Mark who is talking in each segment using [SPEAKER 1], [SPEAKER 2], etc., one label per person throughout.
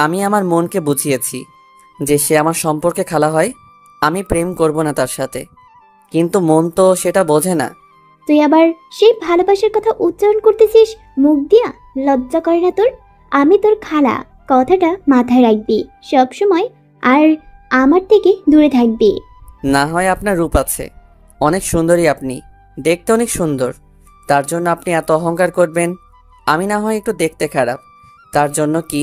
[SPEAKER 1] আমি আমার মনকে বুঝিয়েছি যে সে আমার সম্পর্কে খালা হয়, আমি প্রেম করব না তার সাথে, কিন্তু মন তো সেটা বোঝে না।
[SPEAKER 2] তুই আবার সেই ভালোবাসার কথা উচ্চারণ করতেছিস মুখ দিয়া? লজ্জা করে না তোর? আমি তোর খালা, কথাটা মাথায় রাখবি সব সময়, আর আমার থেকে দূরে থাকবি।
[SPEAKER 1] না হয় আপনার রূপ আছে, অনেক সুন্দরী আপনি, দেখতে অনেক সুন্দর, তার জন্য আপনি এত অহংকার করবেন? আমি না হয় একটু দেখতে খারাপ, তার জন্য কি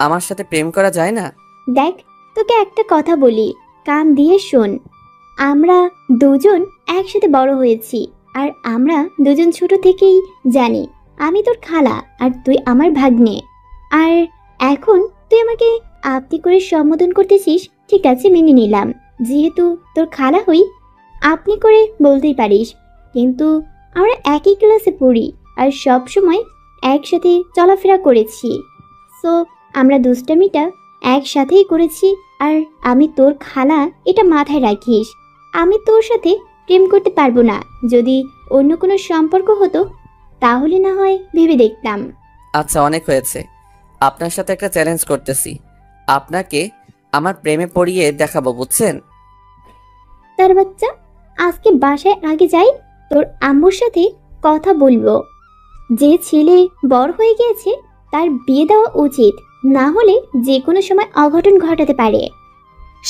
[SPEAKER 1] আমার সাথে প্রেম করা যায় না?
[SPEAKER 2] দেখ, তোকে একটা কথা বলি, কান দিয়ে শোন। আমরা দুজন একসাথে বড় হয়েছি, আর আমরা দুজন ছোট থেকেই জানি আমি তোর খালা আর তুই আমার ভাগ্নে। আর এখন তুই আমাকে আপনি করে সম্বোধন করতেছিস, ঠিক আছে মেনে নিলাম, যেহেতু তোর খালা হই আপনি করে বলতেই পারিস, কিন্তু আমরা একই ক্লাসে পড়ি আর সব সময় একসাথে চলাফেরা করেছি, সো আমরা দুষ্টামিটা একসাথেই করেছি। আর আমি তোর খালা, এটা মাথায় রাখিস। আমি তোর সাথে প্রেম করতে পারবো না। যদি অন্য কোনো সম্পর্ক হতো তাহলে না হয় ভেবে দেখতাম।
[SPEAKER 1] আচ্ছা, অনেক হয়েছে, আপনার সাথে একটা চ্যালেঞ্জ করতেছি, আপনাকে আমার প্রেমে পড়িয়ে দেখাবো, বুঝছেন?
[SPEAKER 2] তার বাচ্চা, আজকে বাসায় আগে যাই, তোর আম্মুর সাথে কথা বলবো। যে ছেলে বড় হয়ে গিয়েছে তার বিয়ে দেওয়া উচিত, না হলে যে কোনো সময় অঘটন ঘটাতে পারে।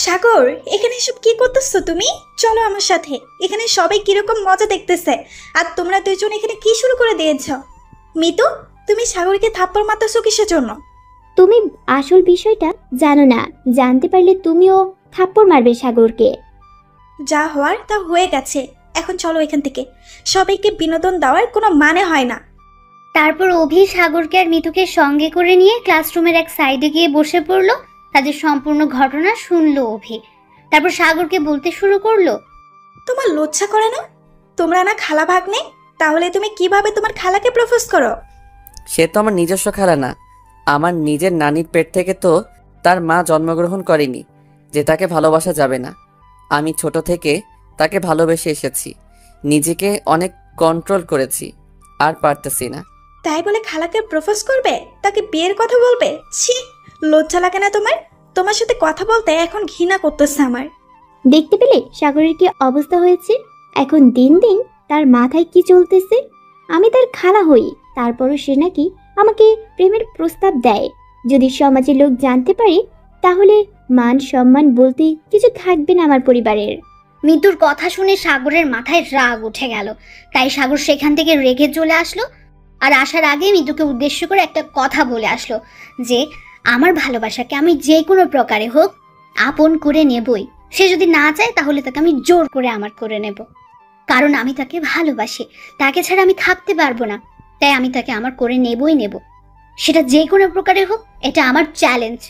[SPEAKER 3] সাগর, এখানে এসব কি করতেছো তুমি? চলো আমার সাথে, এখানে সবাই কিরকম মজা দেখতেছে, আর তোমরা দুজন এখানে কি শুরু করে দিয়েছ? মিতু, তুমি সাগরকে থাপ্পড় মারতেছো কিসের জন্য?
[SPEAKER 2] তুমি আসল বিষয়টা জানো না, জানতে পারলে তুমিও থাপ্পড় মারবে সাগরকে।
[SPEAKER 3] যা হওয়ার তা হয়ে গেছে, এখন চলো এখান থেকে, সবাইকে বিনোদন দেওয়ার কোনো মানে হয় না।
[SPEAKER 4] তারপর অভি সাগরকে আর মিতুকে সঙ্গে করে নিয়ে ক্লাসরুমের এক সাইডে গিয়ে বসে পড়লো। তাদের সম্পূর্ণ ঘটনা শুনলো অভি। তারপর সাগরকে বলতে শুরু করলো,
[SPEAKER 3] তোমার লজ্জা করে না? তোমরা না খালা ভাগ্নে, তাহলে তুমি কিভাবে তোমার খালাকে প্রপোজ করো?
[SPEAKER 1] সে তো আমার নিজস্ব খালা না, আমার নিজের নানির পেট থেকে তো তার মা জন্মগ্রহণ করেনি যে তাকে ভালোবাসা যাবে না। আমি ছোট থেকে তাকে ভালোবেসে এসেছি, নিজেকে অনেক কন্ট্রোল করেছি, আর পারতেছি না।
[SPEAKER 3] তাই বলে খালাকে প্রপোজ করবে, তাকে বিয়ের কথা বলবে? ছি, লজ্জা লাগে না তোমার? তোমার সাথে কথা বলতে এখন ঘৃণা করতেছে আমার।
[SPEAKER 2] দেখতে পেলে সাগরের কি অবস্থা হয়েছে? এখন দিন দিন তার মাথায় কি চলতেছে? আমি তার খালা হই, তারপরও সে নাকি আমাকে প্রেমের প্রস্তাব দেয়। যদি সমাজের লোক জানতে পারে তাহলে মান সম্মান বলতে কিছু থাকবে না আমার পরিবারের।
[SPEAKER 4] মিতুর কথা শুনে সাগরের মাথায় রাগ উঠে গেল। তাই সাগর সেখান থেকে রেগে চলে আসলো, আর আসার আগে মিতুকে উদ্দেশ্য করে একটা কথা বলে আসলো যে আমার ভালোবাসাকে আমি যে কোনো প্রকারে হোক আপন করে নেবই। সে যদি না চায় তাহলে তাকে আমি জোর করে আমার করে নেব, কারণ আমি তাকে ভালোবাসি, তাকে ছাড়া আমি থাকতে পারবো না। তাই আমি তাকে আমার করে নেবই নেব, সেটা যে কোনো প্রকারে হোক, এটা আমার চ্যালেঞ্জ।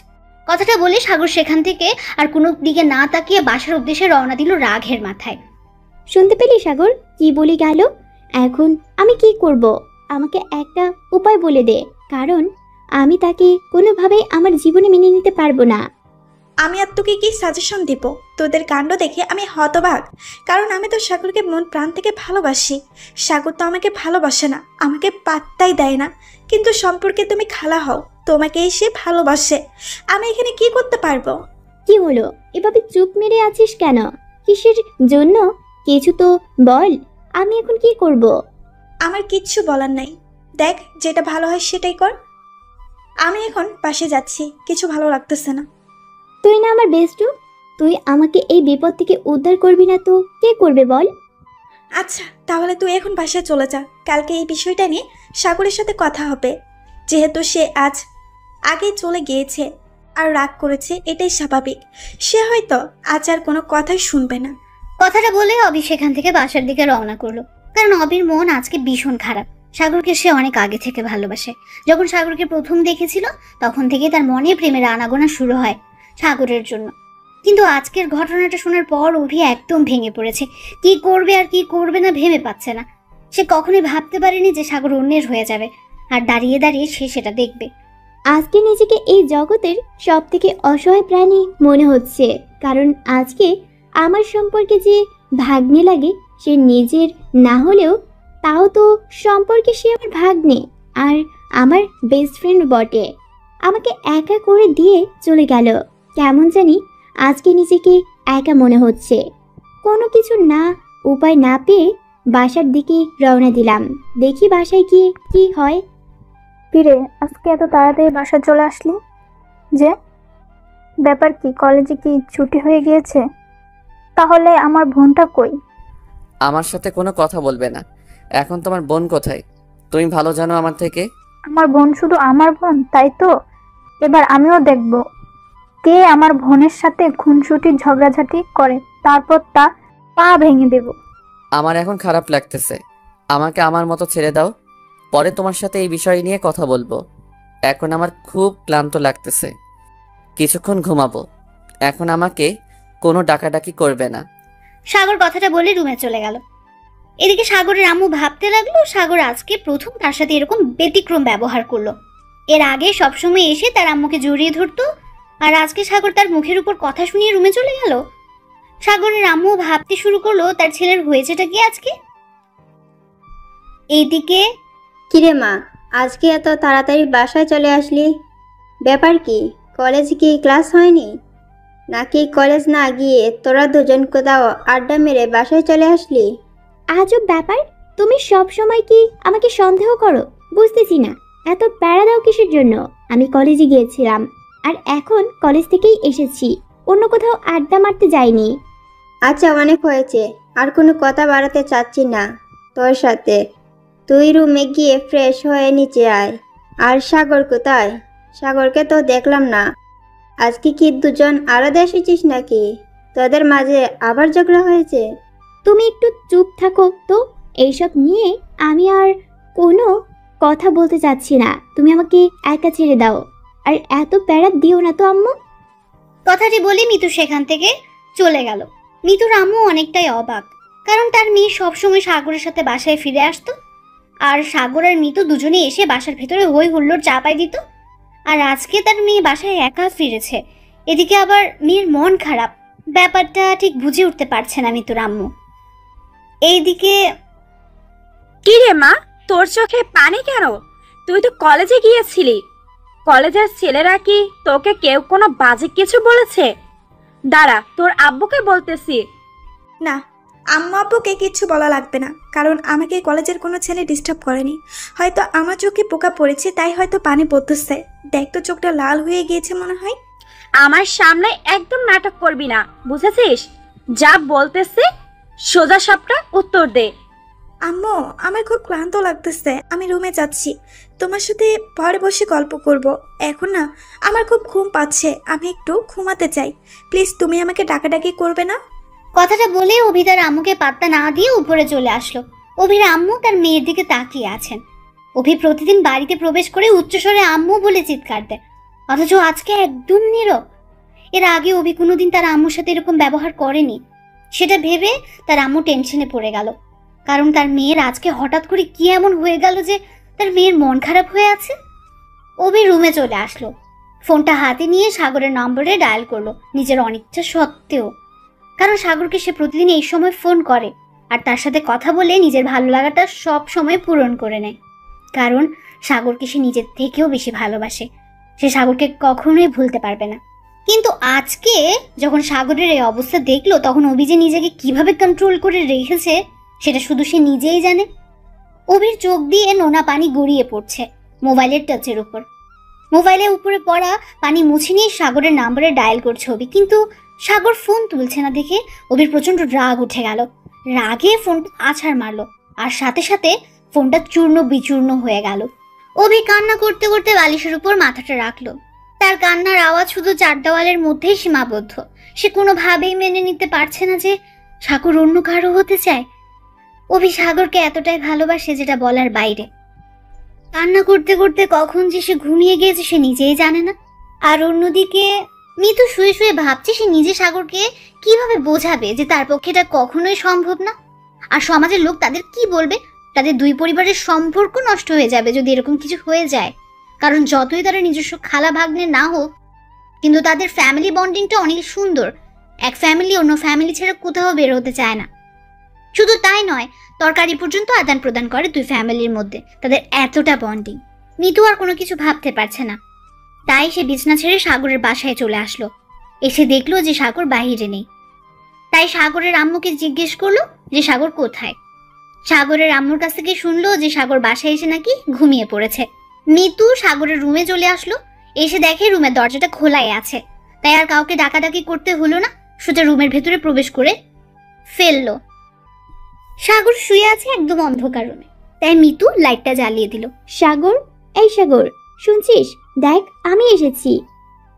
[SPEAKER 4] কথাটা বলে সাগর সেখান থেকে আর কোনো দিকে না তাকিয়ে বাসার উদ্দেশ্যে রওনা দিল রাগের মাথায়।
[SPEAKER 2] শুনতে পেলি সাগর কি বলে গেল? এখন আমি কি করব? আমাকে একটা উপায় বলে দে, কারণ আমি তাকে কোনোভাবেই আমার জীবনে মেনে নিতে পারবো না।
[SPEAKER 3] আমি আর তোকে কি সাজেশন দিব? তোদের কাণ্ড দেখে আমি হতবাক, কারণ আমি তো সাগরকে মন প্রাণ থেকে ভালোবাসি। সাগর তো আমাকে ভালোবাসে না, আমাকে পাত্তাই দেয় না, কিন্তু সম্পর্কে তুমি খালা হও, তোমাকেই সে ভালোবাসে। আমি এখানে কি করতে পারবো?
[SPEAKER 2] কি হলো, এভাবে চুপ মেরে আছিস কেন? কিসের জন্য? কিছু তো বল, আমি এখন কি করব?
[SPEAKER 3] আমার কিচ্ছু বলার নাই, দেখ যেটা ভালো হয় সেটাই কর। আমি এখন পাশে যাচ্ছি, কিছু ভালো লাগতেছে না।
[SPEAKER 2] তুই না আমার বেস্টু, তুই আমাকে এই বিপদ থেকে উদ্ধার করবি না তো কে করবে বল?
[SPEAKER 3] আচ্ছা, তাহলে তুই এখন বাসায় চলে যা, কালকে এই বিষয়টা নিয়ে সাগরের সাথে কথা হবে। যেহেতু সে আজ আগেই চলে গিয়েছে আর রাগ করেছে, এটাই স্বাভাবিক। সে হয়তো আজ আর কোনো কথাই শুনবে না।
[SPEAKER 4] কথাটা বলে অভি সেখান থেকে বাসার দিকে রওনা করলো, কারণ অবির মন আজকে ভীষণ খারাপ। সাগরকে সে অনেক আগে থেকে ভালোবাসে। যখন সাগরকে প্রথম দেখেছিল তখন থেকে তার মনে প্রেমের আনাগোনা শুরু হয় সাগরের জন্য। কিন্তু আজকের ঘটনাটা শোনার পর অভি একদম ভেঙে পড়েছে। কি করবে আর কি করবে না ভেবে পাচ্ছে না। সে কখনোই ভাবতে পারেনি যে সাগর অন্যের হয়ে যাবে, আর দাঁড়িয়ে দাঁড়িয়ে সে সেটা দেখবে।
[SPEAKER 2] আজকে নিজেকে এই জগতের সব থেকে অসহায় প্রাণী মনে হচ্ছে, কারণ আজকে আমার সম্পর্কে যে ভাগ্নে লাগে সে নিজের না হলেও তাও তো সম্পর্কে সে আমার ভাগ্নে আর আমার বেস্ট ফ্রেন্ড বটে। আমাকে একা করে দিয়ে চলে গেল। কেমন জানি আজকে নিজেকে একা মনে হচ্ছে। কোনো কিছু না উপায় না পেয়ে বাসার দিকে রওনা দিলাম। দেখি বাসায় গিয়ে কি হয়।
[SPEAKER 5] ফিরে আজকে এত তাড়াতাড়ি বাসা চলে আসলি যে? ব্যাপার কি, কলেজে কি ছুটি হয়ে গিয়েছে? তাহলে আমার বোনটা কই?
[SPEAKER 1] আমার সাথে কোনো কথা বলবে না। এখন তোমার বোন কোথায় তুমি ভালো জানো আমার থেকে।
[SPEAKER 5] আমার বোন শুধু আমার বোন, তাই তো? এবার আমিও দেখব কে আমার বোনের সাথে খুনসুটি ঝগড়াঝাটি করে, তারপর তা পা ভেঙে দেব।
[SPEAKER 1] আমার এখন খারাপ লাগতেছে, আমাকে আমার মতো ছেড়ে দাও। পরে তোমার সাথে এই বিষয় নিয়ে কথা বলবো। এখন আমার খুব ক্লান্ত লাগতেছে, কিছুক্ষণ ঘুমাবো। এখন আমাকে কোনো ডাকাডাকি করবে না।
[SPEAKER 4] সাগর কথাটা বলে রুমে চলে গেল। এদিকে সাগরের আম্মু ভাবতে লাগলো সাগর আজকে প্রথম তার সাথে এরকম ব্যতিক্রম ব্যবহার করলো। এর আগে সবসময় এসে তার আম্মুকে জড়িয়ে ধরতো, আর আজকে সাগর তার মুখের উপর কথা শুনিয়ে রুমে চলে গেল। সাগরের আম্মু ভাবতে শুরু করলো তার ছেলের হয়েছেটা কি আজকে। এইদিকে
[SPEAKER 6] কিরে মা, আজকে এত তাড়াতাড়ি বাসায় চলে আসলি? ব্যাপার কি, কলেজে কি ক্লাস হয়নি নাকি? কলেজ না গিয়ে তোরা দুজন কোথাও আড্ডা মেরে বাসায় চলে আসলি?
[SPEAKER 2] আজব ব্যাপার, তুমি সব সময় কি আমাকে সন্দেহ করো? বুঝতেছি না, এত প্যারা দাও কিসের জন্য? আমি কলেজে গিয়েছিলাম আর এখন কলেজ থেকেই এসেছি, অন্য কোথাও আড্ডা মারতে যাইনি।
[SPEAKER 6] আচ্ছা, অনেক হয়েছে, আর কোনো কথা বাড়াতে চাচ্ছি না তোর সাথে। তুই রুমে গিয়ে ফ্রেশ হয়ে নিচে আয়। আর সাগর কোথায়? সাগরকে তো দেখলাম না। আজকে কি দুজন আলাদা এসেছিস নাকি? তোদের মাঝে আবার ঝগড়া হয়েছে?
[SPEAKER 2] তুমি একটু চুপ থাকো তো, এইসব নিয়ে আমি আর কোনো কথা বলতে চাচ্ছি না। তুমি আমাকে একা ছেড়ে দাও, আর এত প্যারা দিও না তো আম্মু।
[SPEAKER 4] কথাটি বলে মিতু সেখান থেকে চলে গেল। মিতুর আম্মু অনেকটাই অবাক, কারণ তার মেয়ে সবসময় সাগরের সাথে বাসায় ফিরে আসতো, আর সাগর আর মিতু দুজনে এসে বাসার ভেতরে হই হুল্লোড় চাপাই দিত। আর আজকে তার মেয়ে বাসায় একা ফিরেছে, এদিকে আবার মেয়ের মন খারাপ। ব্যাপারটা ঠিক বুঝে উঠতে পারছে না মিতুর আম্মু। এইদিকে
[SPEAKER 7] কি রে মা, তোর চোখে পানি কেন? তুই তো কলেজে গিয়েছিলি। কলেজের ছেলেরা কি তোকে কেউ কোনো বাজে কিছু বলেছে? দাঁড়া, তোর আব্বুকে বলতেছি।
[SPEAKER 3] না, আম্মু আব্বুকে কিচ্ছু বলা লাগবে না, কারণ আমাকে কলেজের কোনো ছেলে ডিস্টার্ব করেনি। হয়তো আমার চোখে পোকা পড়েছে, তাই হয়তো পানি পড়তেছে। দেখ তো, চোখটা লাল হয়ে গিয়েছে মনে হয়।
[SPEAKER 7] আমার সামনে একদম নাটক করবি না, বুঝেছিস? যা বলতেছি সোজা সাপটা উত্তর দে।
[SPEAKER 3] আম্মু, আমার খুব ক্লান্ত লাগতেছে, আমি রুমে যাচ্ছি। তোমার সাথে পরে বসে গল্প করব। এখন না, আমার খুব ঘুম পাচ্ছে, আমি একটু ঘুমাতে চাই। প্লিজ তুমি আমাকে ডাকাডাকি করবে না।
[SPEAKER 4] কথাটা বলে অভি তার আম্মুকে পাত্তা না দিয়ে উপরে চলে আসলো। অভির আম্মু তার মেয়ের দিকে তাকিয়ে আছেন। অভি প্রতিদিন বাড়িতে প্রবেশ করে উচ্চস্বরে আম্মু বলে চিৎকার দেয়, অথচ আজকে একদম নীরব। এর আগে অভি কোনোদিন তার আম্মুর সাথে এরকম ব্যবহার করেনি। সেটা ভেবে তার আম্মু টেনশনে পড়ে গেল, কারণ তার মেয়ের আজকে হঠাৎ করে কি এমন হয়ে গেল যে তার মেয়ের মন খারাপ হয়ে আছে। অভি রুমে চলে আসলো, ফোনটা হাতে নিয়ে সাগরের নম্বরে ডায়াল করলো নিজের অনিচ্ছা সত্ত্বেও, কারণ সাগরকে সে প্রতিদিন এই সময় ফোন করে আর তার সাথে কথা বলে নিজের ভালো লাগাটা সব সময় পূরণ করে নেয়। কারণ সাগরকে সে নিজের থেকেও বেশি ভালোবাসে, সে সাগরকে কখনোই ভুলতে পারবে না। কিন্তু আজকে যখন সাগরের এই অবস্থা দেখলো, তখন অভি যে নিজেকে কিভাবে কন্ট্রোল করে রেখেছে সেটা শুধু সে নিজেই জানে। অভির চোখ দিয়ে নোনা পানি গড়িয়ে পড়ছে মোবাইলের টাচের উপর। মোবাইলের উপরে পড়া পানি মুছে নিয়ে সাগরের নাম্বারে ডায়াল করছে অভি, কিন্তু সাগর ফোন তুলছে না দেখে অভির প্রচন্ড রাগ উঠে গেল। রাগে ফোনটা আছাড় মারলো, আর সাথে সাথে ফোনটা চূর্ণ বিচূর্ণ হয়ে গেল। অভি কান্না করতে করতে বালিশের উপর মাথাটা রাখলো। তার কান্নার আওয়াজ শুধু চার দেওয়ালের মধ্যেই সীমাবদ্ধ। সে কোনোভাবেই মেনে নিতে পারছে না যে সাগর অন্য কারো হতে চায়। অভি সাগরকে এতটাই ভালোবাসে যেটা বলার বাইরে। কান্না করতে করতে কখন যে সে ঘুমিয়ে গিয়েছে সে নিজেই জানে না। আর অন্যদিকে মিতু শুয়ে শুয়ে ভাবছে সে নিজে সাগরকে কিভাবে বোঝাবে যে তার পক্ষে এটা কখনোই সম্ভব না। আর সমাজের লোক তাদের কি বলবে? তাদের দুই পরিবারের সম্পর্ক নষ্ট হয়ে যাবে যদি এরকম কিছু হয়ে যায়। কারণ যতই তারা নিজস্ব খালা ভাগ্নে না হোক, কিন্তু তাদের ফ্যামিলি বন্ডিংটা অনেক সুন্দর। এক ফ্যামিলি অন্য ফ্যামিলি ছেড়ে কোথাও বের হতে চায় না। শুধু তাই নয়, তরকারি পর্যন্ত আদান প্রদান করে দুই ফ্যামিলির মধ্যে, তাদের এতটা বন্ডিং। মিতু আর কোনো কিছু ভাবতে পারছে না। তাই সে বিছনা ছেড়ে সাগরের বাসায় চলে আসলো। এসে দেখলো যে সাগর বাহিরে নেই। তাই সাগরের আম্মুকে জিজ্ঞেস করলো যে সাগর কোথায়। সাগরের আম্মুর কাছ থেকে শুনলো যে সাগর বাসায় এসে নাকি ঘুমিয়ে পড়েছে। মিতু সাগরের রুমে চলে আসলো। এসে দেখে রুমের দরজাটা খোলাই আছে। তাই আর কাউকে ডাকাডাকি করতে হলো না, সোজা রুমের ভেতরে প্রবেশ করে ফেললো। সাগর শুয়ে আছে একদম অন্ধকার রুমে। তাই মিতু লাইটটা জ্বালিয়ে দিল।
[SPEAKER 2] সাগর, এই সাগর, শুনছিস? দেখ, আমি এসেছি।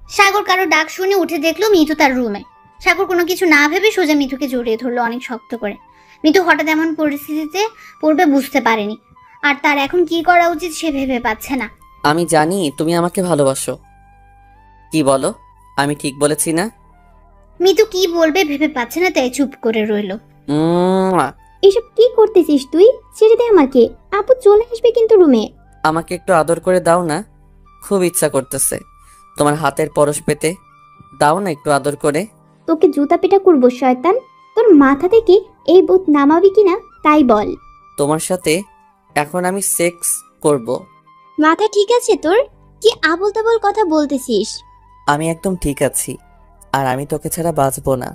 [SPEAKER 4] সাগর কারো ডাক শুনে উঠে দেখলো মিতু তার রুমে। সাগর কোনো কিছু না ভেবে সোজা মিতুকে জড়িয়ে ধরলো অনেক শক্ত করে। মিতু হঠাৎ এমন পরিস্থিতিতে পড়বে বুঝতে পারেনি, আর তার এখন কি করা উচিত সে ভেবে পাচ্ছে না।
[SPEAKER 1] আমি জানি তুমি আমাকে ভালোবাসো। কি বলো, আমি ঠিক বলেছি না?
[SPEAKER 4] মিতু কি বলবে ভেবে পাচ্ছে না, তাই চুপ করে রইল।
[SPEAKER 2] এসব কি করতেছিস তুই? ছেড়ে দে আমাকে। আপু চলে আসবে কিন্তু রুমে।
[SPEAKER 1] আমাকে একটু আদর করে দাও না, খুব ইচ্ছা করতেছে তোমার হাতের পরশ পেতে। দাও না একটু আদর করে।
[SPEAKER 2] তোকে জুতা পেটা করবো শয়তান। তোর মাথা থেকে এই ভূত নামাবি কিনা তাই বল।
[SPEAKER 1] তোমার সাথে এখন আমি সেক্স করব।
[SPEAKER 2] মাথা ঠিক আছে তোর? কি আবল তাবল কথা বলতেছিস?
[SPEAKER 1] আমি একদম ঠিক আছি, আর আমি তোকে ছাড়া বাঁচবো না।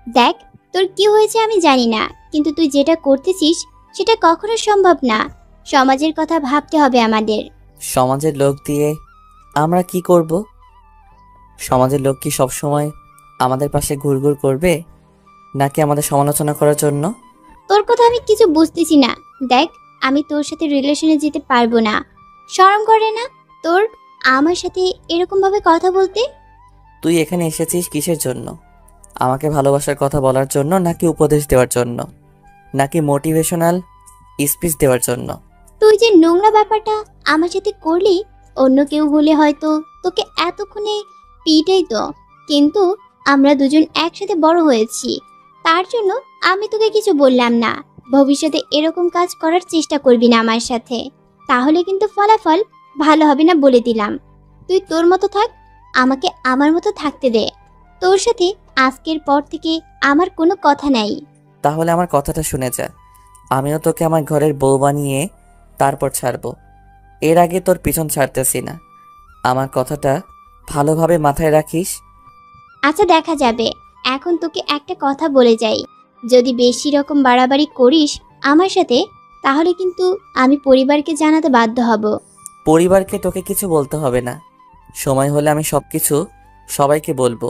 [SPEAKER 2] দেখ, তোর কি হয়েছে আমি জানি না, কিন্তু তুই যেটা করতেছিস সেটা কখনো সম্ভব না। সমাজের কথা ভাবতে হবে আমাদের।
[SPEAKER 1] সমাজের লোক দিয়ে আমরা কি করব? সমাজের লোক কি সবসময় আমাদের পাশে ঘুরঘুর করবে, নাকি আমাদের সমালোচনা করার জন্য?
[SPEAKER 2] তোর কথা আমি কিছু বুঝতেছি না। দেখ, আমি তোর সাথে রিলেশনে যেতে পারবো না। শরম করে না তোর আমার সাথে এরকম ভাবে কথা বলতে?
[SPEAKER 1] তুই এখানে এসেছিস কিসের জন্য? আমাকে ভালোবাসার কথা বলার জন্য, নাকি উপদেশ দেওয়ার জন্য, নাকি মোটিভেশনাল স্পিচ দেওয়ার জন্য?
[SPEAKER 2] তুই যে নোংরা ব্যাপারটা আমার সাথে করলি, অন্য কেউ হলে হয়তো তোকে এতক্ষণে পিটাইতো, কিন্তু আমরা দুজন একসাথে বড় হয়েছি, তার জন্য আমি তোকে কিছু বললাম না। ভবিষ্যতে এরকম কাজ করার চেষ্টা করবি না আমার সাথে, তাহলে কিন্তু ফলাফল ভালো হবে না বলে দিলাম। তুই তোর মতো থাক, আমাকে আমার মতো থাকতে দে। তোর সাথে আজকের পর থেকে আমার কোনো কথা নাই।
[SPEAKER 1] তাহলে আমার কথাটা শুনে যা। আমিও তোকে আমার ঘরের বউ বানিয়ে তারপর ছাড়বো। এর আগে তোর পিছন ছাড়তেছি না। আমার কথাটা ভালোভাবে মাথায় রাখিস।
[SPEAKER 2] আচ্ছা, দেখা যাবে। এখন তোকে একটা কথা বলে যাই, যদি বেশি রকম বাড়াবাড়ি করিস আমার সাথে, তাহলে কিন্তু আমি পরিবারকে জানাতে বাধ্য হব।
[SPEAKER 1] পরিবারকে তোকে কিছু বলতে হবে না, সময় হলে আমি সবকিছু সবাইকে বলবো।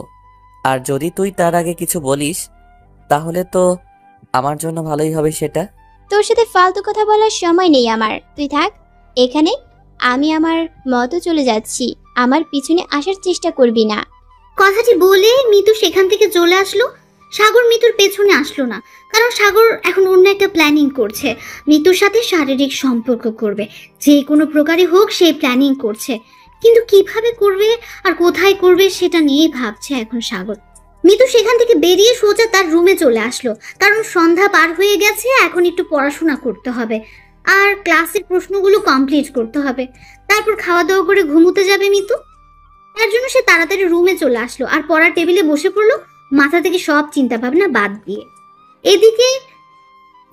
[SPEAKER 1] আর যদি তুই তার আগে কিছু বলিস, তাহলে তো আমার জন্য ভালোই হবে সেটা।
[SPEAKER 2] তোর সাথে ফালতু কথা বলার সময় নেই আমার, তুই থাক এখানে। আমি আমার মতো চলে যাচ্ছি, আমার পিছনে আসার চেষ্টা করবি না।
[SPEAKER 4] কথাটি বলে মিতু সেখান থেকে চলে আসলো। সাগর মিতুর পেছনে আসলো না, কারণ সাগর এখন অন্য একটা প্ল্যানিং করছে। মিতুর সাথে শারীরিক সম্পর্ক করবে, যে কোনো প্রকারে হোক সেই প্ল্যানিং করছে, কিন্তু কিভাবে করবে আর কোথায় করবে সেটা নিয়েই ভাবছে এখন সাগর। মিতু সেখান থেকে বেরিয়ে সোজা তার রুমে চলে আসলো, কারণ সন্ধ্যা পার হয়ে গেছে, এখন একটু পড়াশোনা করতে হবে আর ক্লাসের প্রশ্নগুলো কমপ্লিট করতে হবে, তারপর খাওয়া দাওয়া করে ঘুমোতে যাবে মিতু। তার জন্য সে তাড়াতাড়ি রুমে চলে আসলো আর পড়ার টেবিলে বসে পড়লো, মাথা থেকে সব চিন্তা ভাবনা বাদ দিয়ে। এদিকে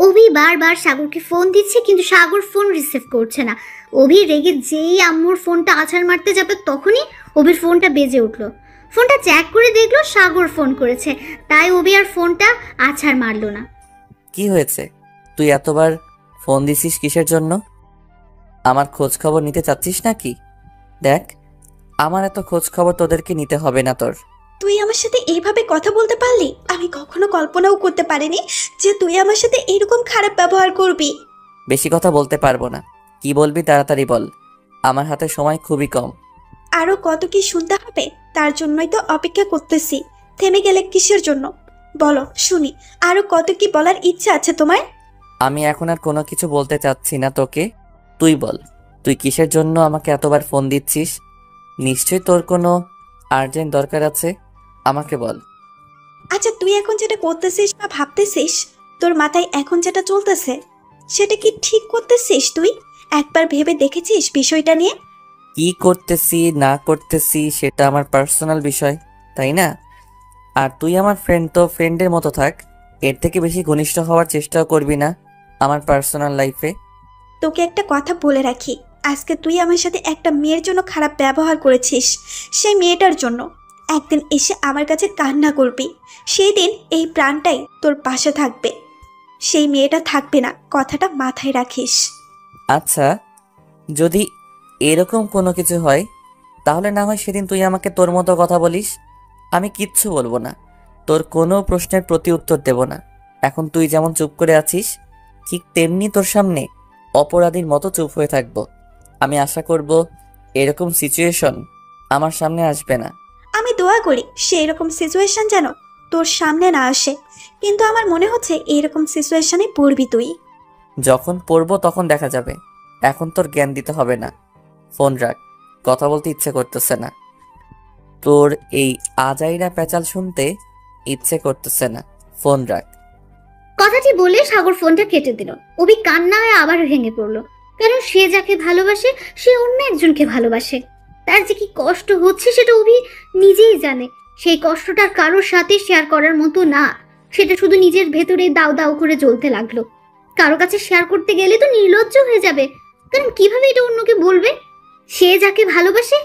[SPEAKER 4] অভি বারবার সাগরকে ফোন দিচ্ছে, কিন্তু সাগর ফোন রিসিভ করছে না। অভি রেগে যেই আম্মুর ফোনটা আছাড় মারতে যাবে, তখনই অভির ফোনটা বেজে উঠলো। ফোনটা চেক করে দেখলো সাগর ফোন করেছে, তাই অভি আর ফোনটা আছাড় মারলো না।
[SPEAKER 1] কি হয়েছে? তুই এতবার ফোন দিছিস কিসের জন্য? আমার খোঁজ খবর নিতে চাচ্ছিস নাকি? দেখ, আমার এত খোঁজ খবর তোদেরকে নিতে হবে না তোর।
[SPEAKER 3] তুই আমার সাথে এইভাবে কথা বলতে পারলি? আমি কখনো কল্পনাও করতে পারিনি যে তুই আমার সাথে এরকম খারাপ ব্যবহার করবি।
[SPEAKER 1] বেশি কথা বলতে পারবো না, কি বলবি তাড়াতাড়ি বল, আমার হাতে সময় খুবই কম।
[SPEAKER 3] আরো কত কি শুনতে হবে, তার জন্যই তো অপেক্ষা করতেছি। থেমে গেলে কিসের জন্য বলো শুনি, আরো কত কি বলার ইচ্ছা আছে তোমার?
[SPEAKER 1] আমি এখন আর কোনো কিছু বলতে চাচ্ছি না তোকে। তুই বল, তুই কিসের জন্য আমাকে এতবার ফোন দিচ্ছিস? নিশ্চয়ই তোর কোনো আর্জেন্ট দরকার আছে, আমাকে বল।
[SPEAKER 3] আচ্ছা, তুই এখন যেটা করতেছিস বা ভাবতেছিস, তোর মাথায় এখন যেটা চলতেছে, সেটা কি ঠিক করতেছিস? তুই একবার ভেবে দেখেছিস বিষয়টা নিয়ে?
[SPEAKER 1] কি করতেছি না করতেছি সেটা আমার পার্সোনাল বিষয়, তাই না? আর তুই আমার ফ্রেন্ড, তো ফ্রেন্ডের মতো থাক, এর থেকে বেশি ঘনিষ্ঠ হওয়ার চেষ্টাও করবি না আমার পার্সোনাল লাইফে।
[SPEAKER 3] তোকে একটা কথা বলে রাখি, আজকে তুই আমার সাথে একটা মেয়ের জন্য খারাপ ব্যবহার করেছিস, সেই মেয়েটার জন্য একদিন এসে আমার কাছে কান্না করবি। সেই দিন এই প্রাণটাই তোর পাশে থাকবে, সেই মেয়েটা থাকবে না, কথাটা মাথায় রাখিস।
[SPEAKER 1] আচ্ছা, যদি এরকম কোনো কিছু হয় তাহলে না হয় সেদিন তুই আমাকে তোর মতো কথা বলিস, আমি কিচ্ছু বলবো না, তোর কোনো প্রশ্নের প্রতি উত্তর দেব না। এখন তুই যেমন চুপ করে আছিস ঠিক তেমনি তোর সামনে অপরাধীর মতো চুপ হয়ে থাকবো। আমি আশা করব এরকম সিচুয়েশন আমার সামনে আসবে না।
[SPEAKER 3] আমি দোয়া করি সেই রকম সিচুয়েশন যেন তোর সামনে না আসে, কিন্তু আমার মনে হচ্ছে এইরকম সিচুয়েশনে পড়বি তুই।
[SPEAKER 1] যখন পড়বো তখন দেখা যাবে, এখন তোর জ্ঞান দিতে হবে না। ফোন রাখ, কথা বলতে ইচ্ছে করতেছে না। তোর এই আজাইরা পেঁচাল শুনতে ইচ্ছে করতেছে না, ফোন রাখ।
[SPEAKER 4] কথাটি বলে সাগর ফোনটা কেটে দিল। অভি কান্নায় আবার ভেঙে পড়লো, কারণ সে যাকে ভালোবাসে সে অন্য একজনকে ভালোবাসে। তার যে কি কষ্ট হচ্ছে সেটা অভি নিজেই জানে। সেই কষ্টটা কারোর সাথে শেয়ার করার মতো না, সেটা শুধু নিজের ভেতরে দাও দাও করে জ্বলতে লাগলো। কারো কাছে শেয়ার করতে গেলে তো নির্লজ্জ হয়ে যাবে, কারণ কিভাবে এটা অন্যকে বলবে? সে যাকে ভালোবাসে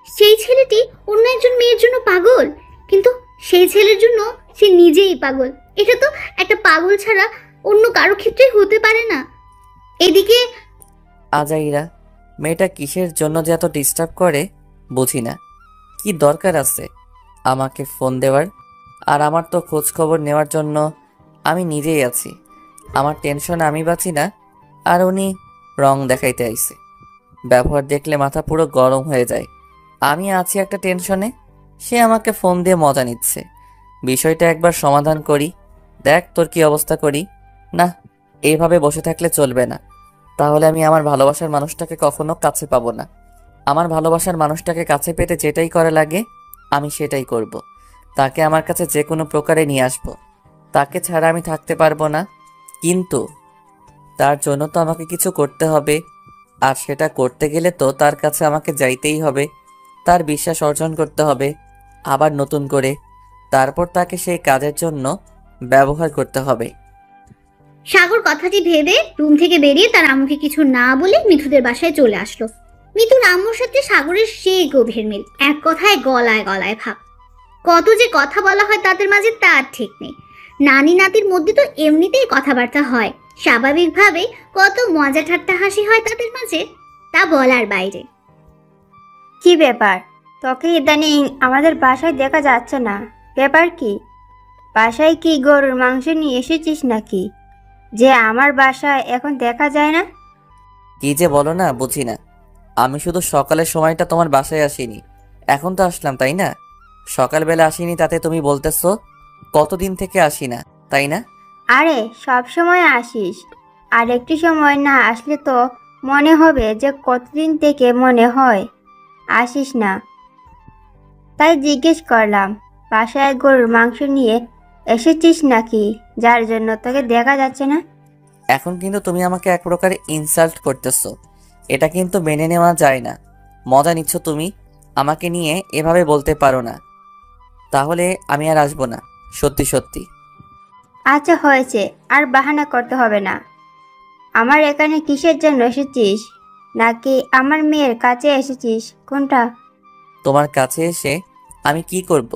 [SPEAKER 4] সেই ছেলেটি অন্য একজন মেয়ের জন্য পাগল, কিন্তু সেই ছেলের জন্য সে নিজেই পাগল। এটা তো একটা পাগল ছাড়া অন্য কারো ক্ষেত্রে হতে পারে না। এদিকে
[SPEAKER 1] আজাইরা মেয়েটা কিসের জন্য যে এত ডিস্টার্ব করে বুঝি না। কি দরকার আছে আমাকে ফোন দেওয়ার? আর আমার তো খোঁজ খবর নেওয়ার জন্য আমি নিজেই আছি। আমার টেনশনে আমি বাঁচি না, আর উনি রং দেখাইতে আইছে। ব্যবহার দেখলে মাথা পুরো গরম হয়ে যায়। আমি আছি একটা টেনশনে, সে আমাকে ফোন দিয়ে মজা নিচ্ছে। বিষয়টা একবার সমাধান করি, দেখ তোর কি অবস্থা করি। না, এইভাবে বসে থাকলে চলবে না, তাহলে আমি আমার ভালোবাসার মানুষটাকে কখনো কাছে পাবো না। আমার ভালোবাসার মানুষটাকে কাছে পেতে যেটাই করা লাগে আমি সেটাই করব। তাকে আমার কাছে যে কোনো প্রকারে নিয়ে আসব, তাকে ছাড়া আমি থাকতে পারবো না। কিন্তু তার জন্য তো আমাকে কিছু করতে হবে, আর সেটা করতে গেলে তো তার কাছে আমাকে যাইতেই হবে, তার বিশ্বাস অর্জন করতে হবে আবার নতুন করে, তারপর তাকে সেই কাজের জন্য ব্যবহার করতে হবে।
[SPEAKER 4] সাগর কথাটি ভেবে রুম থেকে বেরিয়ে তার আম্মুকে কিছু না বলে মিঠুদের বাসায় চলে আসলো। মিঠুর আম্মুর সাথে সাগরের সেই গভীর মিল, এক কথায় গলায় গলায় ভাব। কত যে কথা বলা হয় তাদের মাঝে তার ঠিক নেই। নানি নাতির মধ্যে তো এমনিতেই কথাবার্তা হয়, স্বাভাবিকভাবে কত মজা ঠাট্টা হাসি হয় তাদের মাঝে, তা বলার বাইরে।
[SPEAKER 6] কি ব্যাপার, তোকে ইদানিং আমাদের বাসায় দেখা যাচ্ছে না, ব্যাপার কি? বাসায় কি গরুর মাংস নিয়ে এসেছিস নাকি, যে আমার বাসায় এখন দেখা যায় না?
[SPEAKER 1] কি যে বলো না বুঝি না। আমি শুধু সকালের সময়টা তোমার বাসায় আসিনি, এখন তো আসলাম তাই না? সকালবেলা আসিনি তাতে তুমি বলতেছো কতদিন থেকে আসি না, তাই না?
[SPEAKER 6] আরে সব সময় আসিস, আর একটু সময় না আসলে তো মনে হবে যে কতদিন থেকে মনে হয় আসিস না। তাই জিজ্ঞেস করলাম বাসায় গরুর মাংস নিয়ে এসেছিস নাকি, যার জন্য তোকে দেখা যাচ্ছে না।
[SPEAKER 1] এখন কিন্তু তুমি আমাকে এক প্রকারে ইনসাল্ট করতেছো, এটা কিন্তু মেনে নেওয়া যায় না। মজা নিচ্ছ তুমি, আমাকে নিয়ে এভাবে বলতে পারো না। তাহলে আমি আর আসবো না, সত্যি সত্যি।
[SPEAKER 6] আচ্ছা হয়েছে, আর বাহানা করতে হবে না। আমার এখানে কিসের জন্য এসেছিস, নাকি আমার মেয়ের কাছে এসেছিস, কোনটা?
[SPEAKER 1] তোমার কাছে এসে আমি কি করব?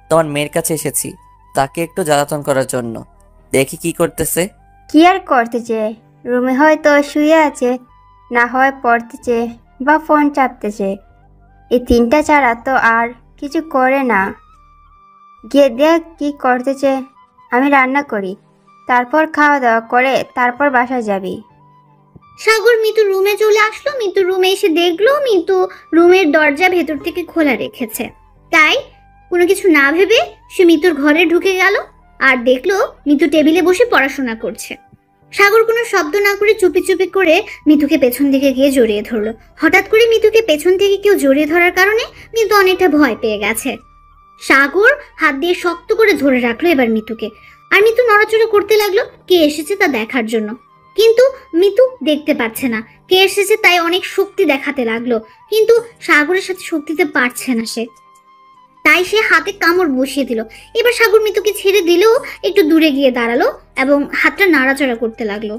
[SPEAKER 1] তোমার মেয়ের কাছে এসেছি তাকে একটু জ্বালাতন করার জন্য, দেখি কি করতেছে।
[SPEAKER 6] কি আর করতেছে, রুমে হয়তো শুয়ে আছে, না হয় পড়তেছে বা ফোন চাপতেছে। এই তিনটা ছাড়া তো আর কিছু করে না। গিয়ে দেখ কি করতেছে, আমি রান্না করি, তারপর খাওয়া দাওয়া করে তারপর বাসায় যাবি।
[SPEAKER 4] সাগর মিতু রুমে চলে আসলো। মিতু রুমে এসে দেখলো মিতু রুমের দরজা ভেতর থেকে খোলা রেখেছে। তাই কোনো কিছু না ভেবে সে মিতুর ঘরে ঢুকে গেল আর দেখলো মিতু টেবিলে বসে পড়াশোনা করছে। সাগর কোনো শব্দ না করে চুপি চুপি করে মিতুকে পেছন দিকে গিয়ে জড়িয়ে ধরলো। হঠাৎ করে মিতুকে পেছন থেকে কেউ জড়িয়ে ধরার কারণে মিতু অনেকটা ভয় পেয়ে গেছে। সাগর হাত দিয়ে শক্ত করে ধরে রাখলো এবার মিতুকে, আর মিতু নড়াচড়া করতে লাগলো কে এসেছে তা দেখার জন্য। কিন্তু মিতু দেখতে পাচ্ছে না কে এসেছে, তাই অনেক শক্তি দেখাতে লাগলো, কিন্তু সাগরের সাথে শক্তি দিতে পারছে না সে, তাই সে হাতে কামড় বসিয়ে দিল। এবার সাগর মিতুকে ছেড়ে দিলেও একটু দূরে গিয়ে দাঁড়ালো এবং হাতটা নাড়াচাড়া করতে লাগলো।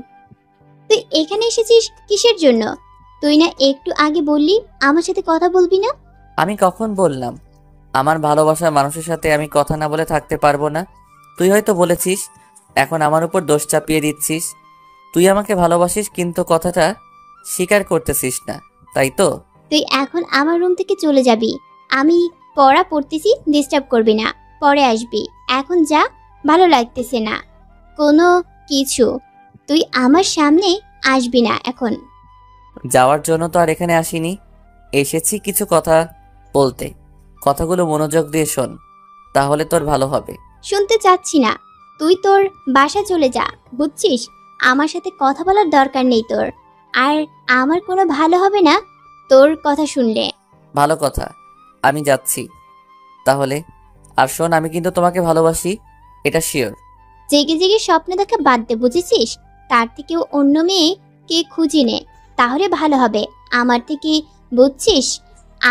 [SPEAKER 2] তুই এখানে এসেছিস কিসের জন্য? তুই না একটু আগে বললি আমার সাথে কথা বলবি না?
[SPEAKER 1] আমি কখন বললাম আমার ভালোবাসার মানুষের সাথে আমি কথা না বলে থাকতে পারবো না? তুই হয়তো বলেছিস, এখন আমার উপর দোষ চাপিয়ে দিচ্ছিস। তুই আমাকে ভালোবাসিস কিন্তু কথাটা স্বীকার করতেছিস না, তাই তো?
[SPEAKER 2] তুই এখন আমার রুম থেকে চলে যাবি। আমি পড়া পড়তেছি, ডিস্টার্ব করবি না। পরে আসবি, এখন যা, ভালো লাগতেছে না কোনো কিছু। তুই আমার সামনে আসবি না এখন।
[SPEAKER 1] যাওয়ার জন্য তো আর এখানে আসিনি, এসেছি কিছু কথা বলতে। কথাগুলো মনোযোগ দিয়ে শোন, তাহলে তোর ভালো হবে।
[SPEAKER 2] শুনতে চাচ্ছি না, তুই তোর বাসা চলে যা, বুঝছিস? আমার সাথে কথা বলার দরকার নেই তোর। আর আমার কোনো ভালো হবে না তোর কথা শুনলে।
[SPEAKER 1] ভালো কথা, আমি যাচ্ছি তাহলে। আর শোন, আমি কিন্তু তোমাকে ভালোবাসি, এটা শিওর।
[SPEAKER 2] জেগে জেগে স্বপ্ন দেখা বাদ দে, বুঝেছিস? তার থেকেও অন্য মেয়ে কে খুঁজে নে, তাহলে ভালো হবে আমার থেকে, বুঝছিস?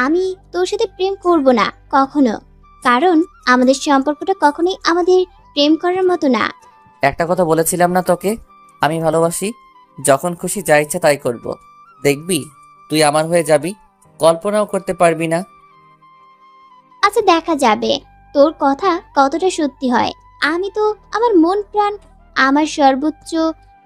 [SPEAKER 2] আমি তোর সাথে প্রেম করব না কখনো, কারণ আমাদের সম্পর্কটা কখনোই আমাদের প্রেম করার মতো না।
[SPEAKER 1] একটা কথা বলেছিলাম না তোকে, আমি ভালোবাসি। যখন খুশি যা ইচ্ছা তাই করব। দেখবি তুই আমার হয়ে যাবি, কল্পনাও করতে পারবি না।
[SPEAKER 2] আচ্ছা, দেখা যাবে তোর কথা কতটা সত্যি হয়। আমি তো আমার মন প্রাণ, আমার সর্বোচ্চ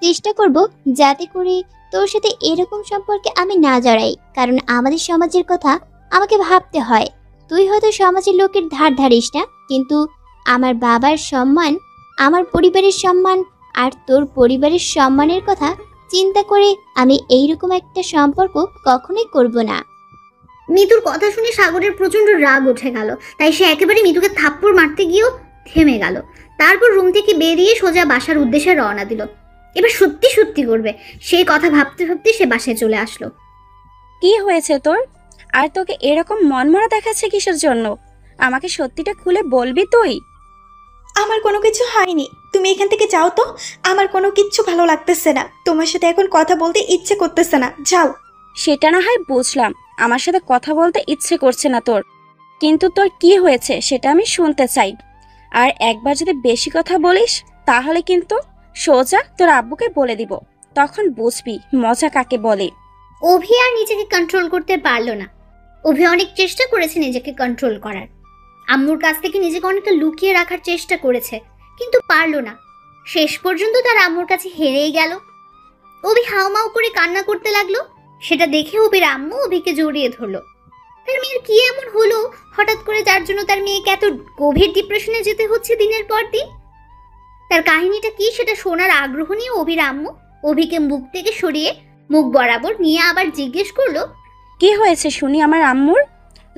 [SPEAKER 2] চেষ্টা করব যাতে করে তোর সাথে এরকম সম্পর্কে আমি না জড়াই, কারণ আমাদের সমাজের কথা আমাকে ভাবতে হয়। তুই হয়তো সমাজের লোকের ধার ধারিস না, কিন্তু আমার বাবার সম্মান, আমার পরিবারের সম্মান আর তোর পরিবারের সম্মানের কথা চিন্তা করে আমি এইরকম একটা সম্পর্ক কখনোই করব না।
[SPEAKER 4] মিতুর কথা শুনে সাগরের প্রচন্ড রাগ উঠে গেল, তাই সে একেবারে মিতুকে থাপ্পড় মারতে গিয়েও থেমে গেল। তারপর রুম থেকে বেরিয়ে সোজা বাসার উদ্দেশ্যে রওনা দিল। এবার সত্যি সত্যি করবে, সেই কথা ভাবতে ভাবতে সে বাসায় চলে আসলো।
[SPEAKER 7] কি হয়েছে তোর? আর তোকে এরকম মনমরা দেখাচ্ছে কিসের জন্য? আমাকে সত্যিটা খুলে বলবি তুই?
[SPEAKER 3] আমার কোনো কিছু হয়নি, তুমি এখান থেকে যাও তো। আমার কোনো কিচ্ছু ভালো লাগতেছে না, তোমার সাথে এখন কথা বলতে ইচ্ছে করতেছে না, যাও।
[SPEAKER 7] সেটা না হয় বুঝলাম, আমার সাথে কথা বলতে ইচ্ছে করছে না তোর, কিন্তু তোর কি হয়েছে সেটা আমি শুনতে চাই। আর একবার যদি বেশি কথা বলিস তাহলে কিন্তু সোজা তোর আব্বুকে বলে দিব, তখন বুঝবি মজা কাকে বলে।
[SPEAKER 4] অভি আর নিজেকে কন্ট্রোল করতে পারলো না। অভি অনেক চেষ্টা করেছে নিজেকে কন্ট্রোল করার, আম্মুর কাছ থেকে নিজেকে অনেকটা লুকিয়ে রাখার চেষ্টা করেছে, কিন্তু পারলো না। শেষ পর্যন্ত তার আম্মুর কাছে হেরেই গেল। অভি হাউমাউ করে কান্না করতে লাগলো। সেটা দেখে অভির আম্মু অভিকে জড়িয়ে ধরলো। তার মেয়ের কি এমন হলো হঠাৎ করে, যার জন্য তার মেয়েকে এত গভীর ডিপ্রেশনে যেতে হচ্ছে দিনের পর দিন? তার কাহিনীটা কি সেটা শোনার আগ্রহ নিয়ে অভির আম্মু অভিকে মুখ থেকে সরিয়ে মুখ বরাবর নিয়ে আবার জিজ্ঞেস করলো,
[SPEAKER 7] কি হয়েছে শুনি আমার আম্মুর,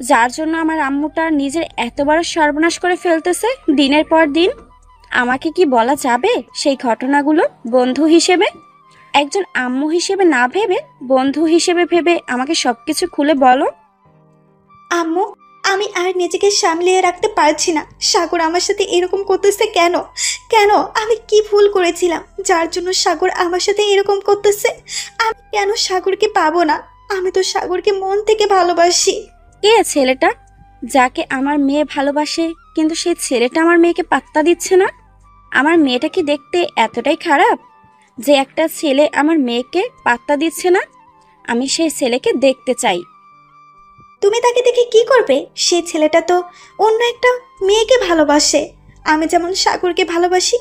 [SPEAKER 7] যার জন্য আমার আম্মুটা নিজের এত বড় সর্বনাশ করে ফেলতেছে দিনের পর দিন? আমাকে কি বলা যাবে সেই ঘটনাগুলো বন্ধু হিসেবে? একজন আম্মু হিসেবে না ভেবে বন্ধু হিসেবে ভেবে আমাকে সবকিছু খুলে বলো।
[SPEAKER 3] আম্মু, আমি আর নিজেকে সামলিয়ে রাখতে পারছি না। সাগর আমার সাথে এরকম করতেছে কেন? কেন? আমি কি ভুল করেছিলাম যার জন্য সাগর আমার সাথে এরকম করতেছে? আমি কেন সাগরকে পাবো না? আমি তো সাগরকে মন থেকে ভালোবাসি।
[SPEAKER 7] কে ছেলেটা যাকে আমার মেয়ে ভালোবাসে, কিন্তু সেই ছেলেটা আমার মেয়েকে পাত্তা দিচ্ছে না? আমার মেয়েটা কি দেখতে এতটাই খারাপ যে একটা ছেলে আমার মেয়েকে পাত্তা দিচ্ছে না? আমি সেই ছেলেকে দেখতে চাই।
[SPEAKER 3] তুমি তাকে দেখে কি করবে? সেই ছেলেটা তো অন্য একটা মেয়েকে ভালোবাসে। আমি যেমন সাগরকে ভালোবাসি,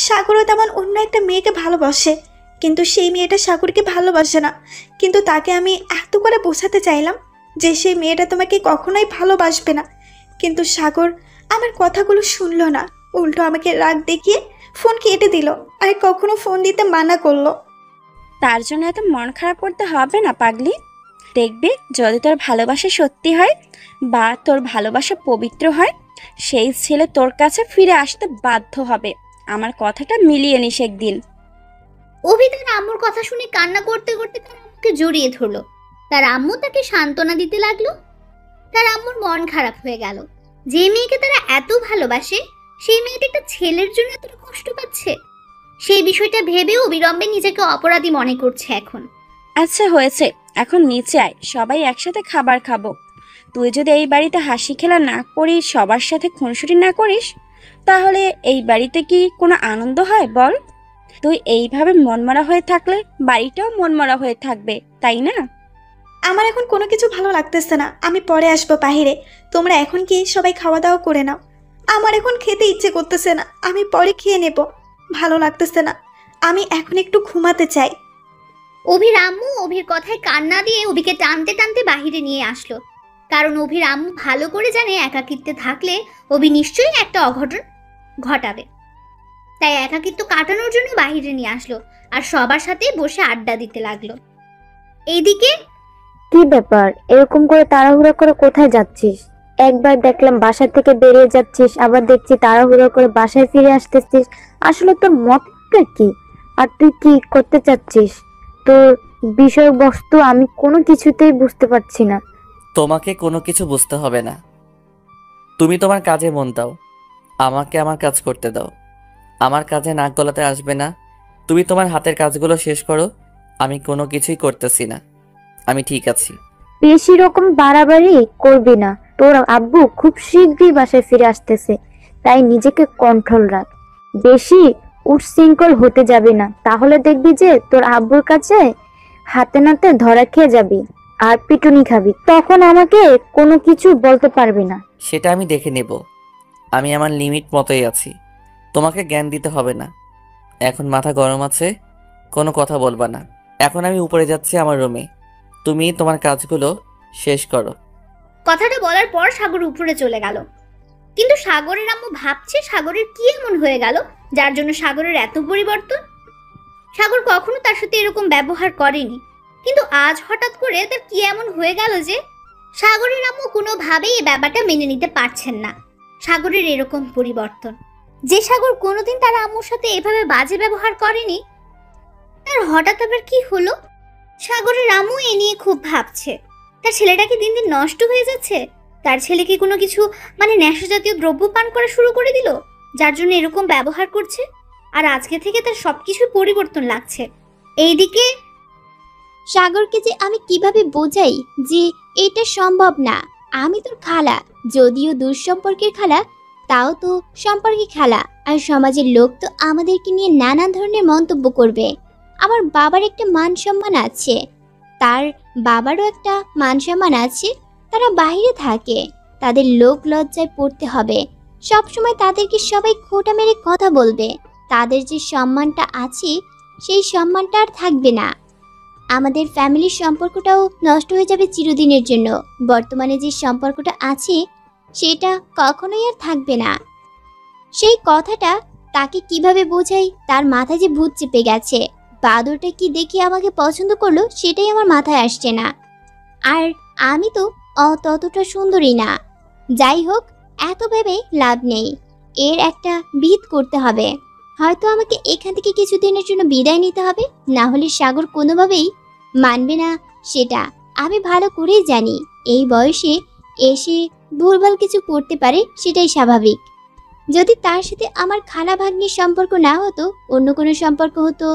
[SPEAKER 3] সাগরও তেমন অন্য একটা মেয়েকে ভালোবাসে, কিন্তু সেই মেয়েটা সাগরকে ভালোবাসে না। কিন্তু তাকে আমি এত করে বোঝাতে চাইলাম যে সেই মেয়েটা তোমাকে কখনোই ভালোবাসবে না, কিন্তু সাগর আমার কথাগুলো শুনলো না। উল্টো আমাকে রাগ দেখিয়ে ফোন কেটে দিল, আর কখনো ফোন দিতে মানা করলো।
[SPEAKER 7] তার জন্য এত মন খারাপ করতে হবে না পাগলি। দেখবি যদি তোর ভালোবাসা সত্যি হয় বা তোর ভালোবাসা পবিত্র হয়, সেই ছেলে তোর কাছে ফিরে আসতে বাধ্য হবে। আমার কথাটা মিলিয়ে নিস একদিন।
[SPEAKER 4] অভি তার আম্মুর কথা শুনে কান্না করতে করতে তার আম্মুকে জড়িয়ে ধরলো। তার আম্মু তাকে সান্ত্বনা দিতে লাগলো। তার আম্মুর মন খারাপ হয়ে গেল। যে মেয়েকে তারা এত ভালোবাসে, সেই মেয়েটা একটা ছেলের জন্য এতটা কষ্ট পাচ্ছে। সেই বিষয়টা ভেবে অবিলম্বে নিজেকে অপরাধী মনে করছে এখন।
[SPEAKER 7] আচ্ছা হয়েছে, এখন নিচে আয়, সবাই একসাথে খাবার খাবো। তুই যদি এই বাড়িতে হাসি খেলা না করিস, সবার সাথে খুনসুটি না করিস, তাহলে এই বাড়িতে কি কোনো আনন্দ হয় বল? তুই এইভাবে মনমরা হয়ে থাকলে বাড়িটাও মনমরা হয়ে থাকবে, তাই না?
[SPEAKER 3] আমার এখন কোনো কিছু ভালো লাগতেছে না, আমি পরে আসবো বাহিরে। তোমরা এখন কি সবাই খাওয়া দাওয়া করে নাও। আমার এখন খেতে ইচ্ছে করতেছে না, আমি পরে খেয়ে নেব। ভালো লাগতেছে না, আমি এখন একটু ঘুমাতে চাই।
[SPEAKER 4] অভির আম্মু অভির কথায় কান্না দিয়ে অভিকে টানতে টানতে বাহিরে নিয়ে আসলো। কারণ অভির আম্মু ভালো করে জানে একাকিত্বে থাকলে অভি নিশ্চয়ই একটা অঘটন ঘটাবে। তাই একাকিত্ব কাটানোর জন্য বাহিরে নিয়ে আসলো আর সবার সাথে বসে আড্ডা দিতে লাগলো। এইদিকে
[SPEAKER 5] কি ব্যাপার, এরকম করে তাড়াহুড়ো করে কোথায় যাচ্ছিস? একবার দেখলাম বাসা থেকে বেরিয়ে যাচ্ছিস, আবার দেখছি তাড়াহুড়ো করে বাসায় ফিরে আসতেছিস। আসলে তোর মতটা কি, আর তুই কি করতে চাচ্ছিস? তোর বিষয়বস্তু আমি কোনো কিছুতেই বুঝতে পারছি না।
[SPEAKER 1] তোমাকে কোনো কিছু বুঝতে হবে না, তুমি তোমার কাজে মন দাও, আমাকে আমার কাজ করতে দাও। আমার কাজে নাক গলাতে আসবে না। তুমি তোমার হাতের কাজগুলো শেষ করো, আমি কোনো কিছুই করতেছি না, আমি ঠিক আছি।
[SPEAKER 5] বেশি রকম বাড়াবাড়ি করবি না, তোর আব্বু খুব শীঘ্রই বাসায় ফিরে আসতেছে, তাই নিজেকে কন্ট্রোল রাখ। বেশি উচ্ছৃঙ্খল হতে যাবি না, তাহলে দেখবি যে তোর আব্বুর কাছে হাতে নাতে ধরা খেয়ে যাবি আর পিটুনি খাবি, তখন আমাকে কোনো কিছু বলতে পারবি না।
[SPEAKER 1] সেটা আমি দেখে নেব, আমি আমার লিমিট মতোই আছি, তোমাকে জ্ঞান দিতে হবে না। এখন মাথা গরম আছে, কোনো কথা বলবা না। এখন আমি উপরে যাচ্ছি আমার রুমে, তুমি তোমার কাজগুলো শেষ করো।
[SPEAKER 4] কথাটা বলার পর সাগর উপরে চলে গেল। কিন্তু সাগরের আম্মু ভাবছে সাগরের কি এমন হয়ে গেল যার জন্য সাগরের এত পরিবর্তন। সাগর কখনো তার সাথে এরকম ব্যবহার করেনি, কিন্তু আজ হঠাৎ করে তার কি এমন হয়ে গেল যে সাগরের আম্মু কোনোভাবেই এই ব্যাপারটা মেনে নিতে পারছেন না। সাগরের এরকম পরিবর্তন, যে সাগর কোনোদিন তার আম্মুর সাথে এভাবে বাজে ব্যবহার করেনি, তার হঠাৎ আবার কি হলো? সাগরের আম্মু এ নিয়ে খুব ভাবছে। তার ছেলেটা কি দিন দিন নষ্ট হয়ে যাচ্ছে? তার ছেলে কি কোনো কিছু নেশা জাতীয় দ্রব্য পান করা শুরু করে দিল, যার জন্য এরকম ব্যবহার করছে? আর আজকে থেকে তার সবকিছু পরিবর্তন লাগছে। এইদিকে
[SPEAKER 2] সাগরকে যে আমি কিভাবে বোঝাই যে এটা সম্ভব না। আমি তোর খালা, যদিও দূর সম্পর্কের খালা, তাও তো সম্পর্কে খালা। আর সমাজের লোক তো আমাদেরকে নিয়ে নানা ধরনের মন্তব্য করবে। আমার বাবার একটা মান সম্মান আছে, তার বাবারও একটা মান সম্মান আছে। তারা বাইরে থাকে, তাদের লোক লজ্জায় পড়তে হবে। সবসময় তাদেরকে সবাই খোঁটা মেরে কথা বলবে। তাদের যে সম্মানটা আছে সেই সম্মানটা আর থাকবে না। আমাদের ফ্যামিলির সম্পর্কটাও নষ্ট হয়ে যাবে চিরদিনের জন্য। বর্তমানে যে সম্পর্কটা আছে সেটা কখনোই আর থাকবে না। সেই কথাটা তাকে কিভাবে বোঝাই, তার মাথায় যে ভূত চেপে গেছে। বাদরটা কি দেখে আমাকে পছন্দ করলো সেটাই আমার মাথায় আসছে না। আর আমি তো ততটা সুন্দরী না। যাই হোক, এত ভেবে লাভ নেই, এর একটা বিদ করতে হবে। হয়তো আমাকে এখান থেকে কিছুদিনের জন্য বিদায় নিতে হবে, না হলে সাগর কোনোভাবেই মানবে না। সেটা আমি ভালো করেই জানি। এই বয়সে এসে ভুলভাল কিছু করতে পারে, সেটাই স্বাভাবিক। যদি তার সাথে আমার খালা ভাগ্নির সম্পর্ক না হতো, অন্য কোনো সম্পর্ক হতো,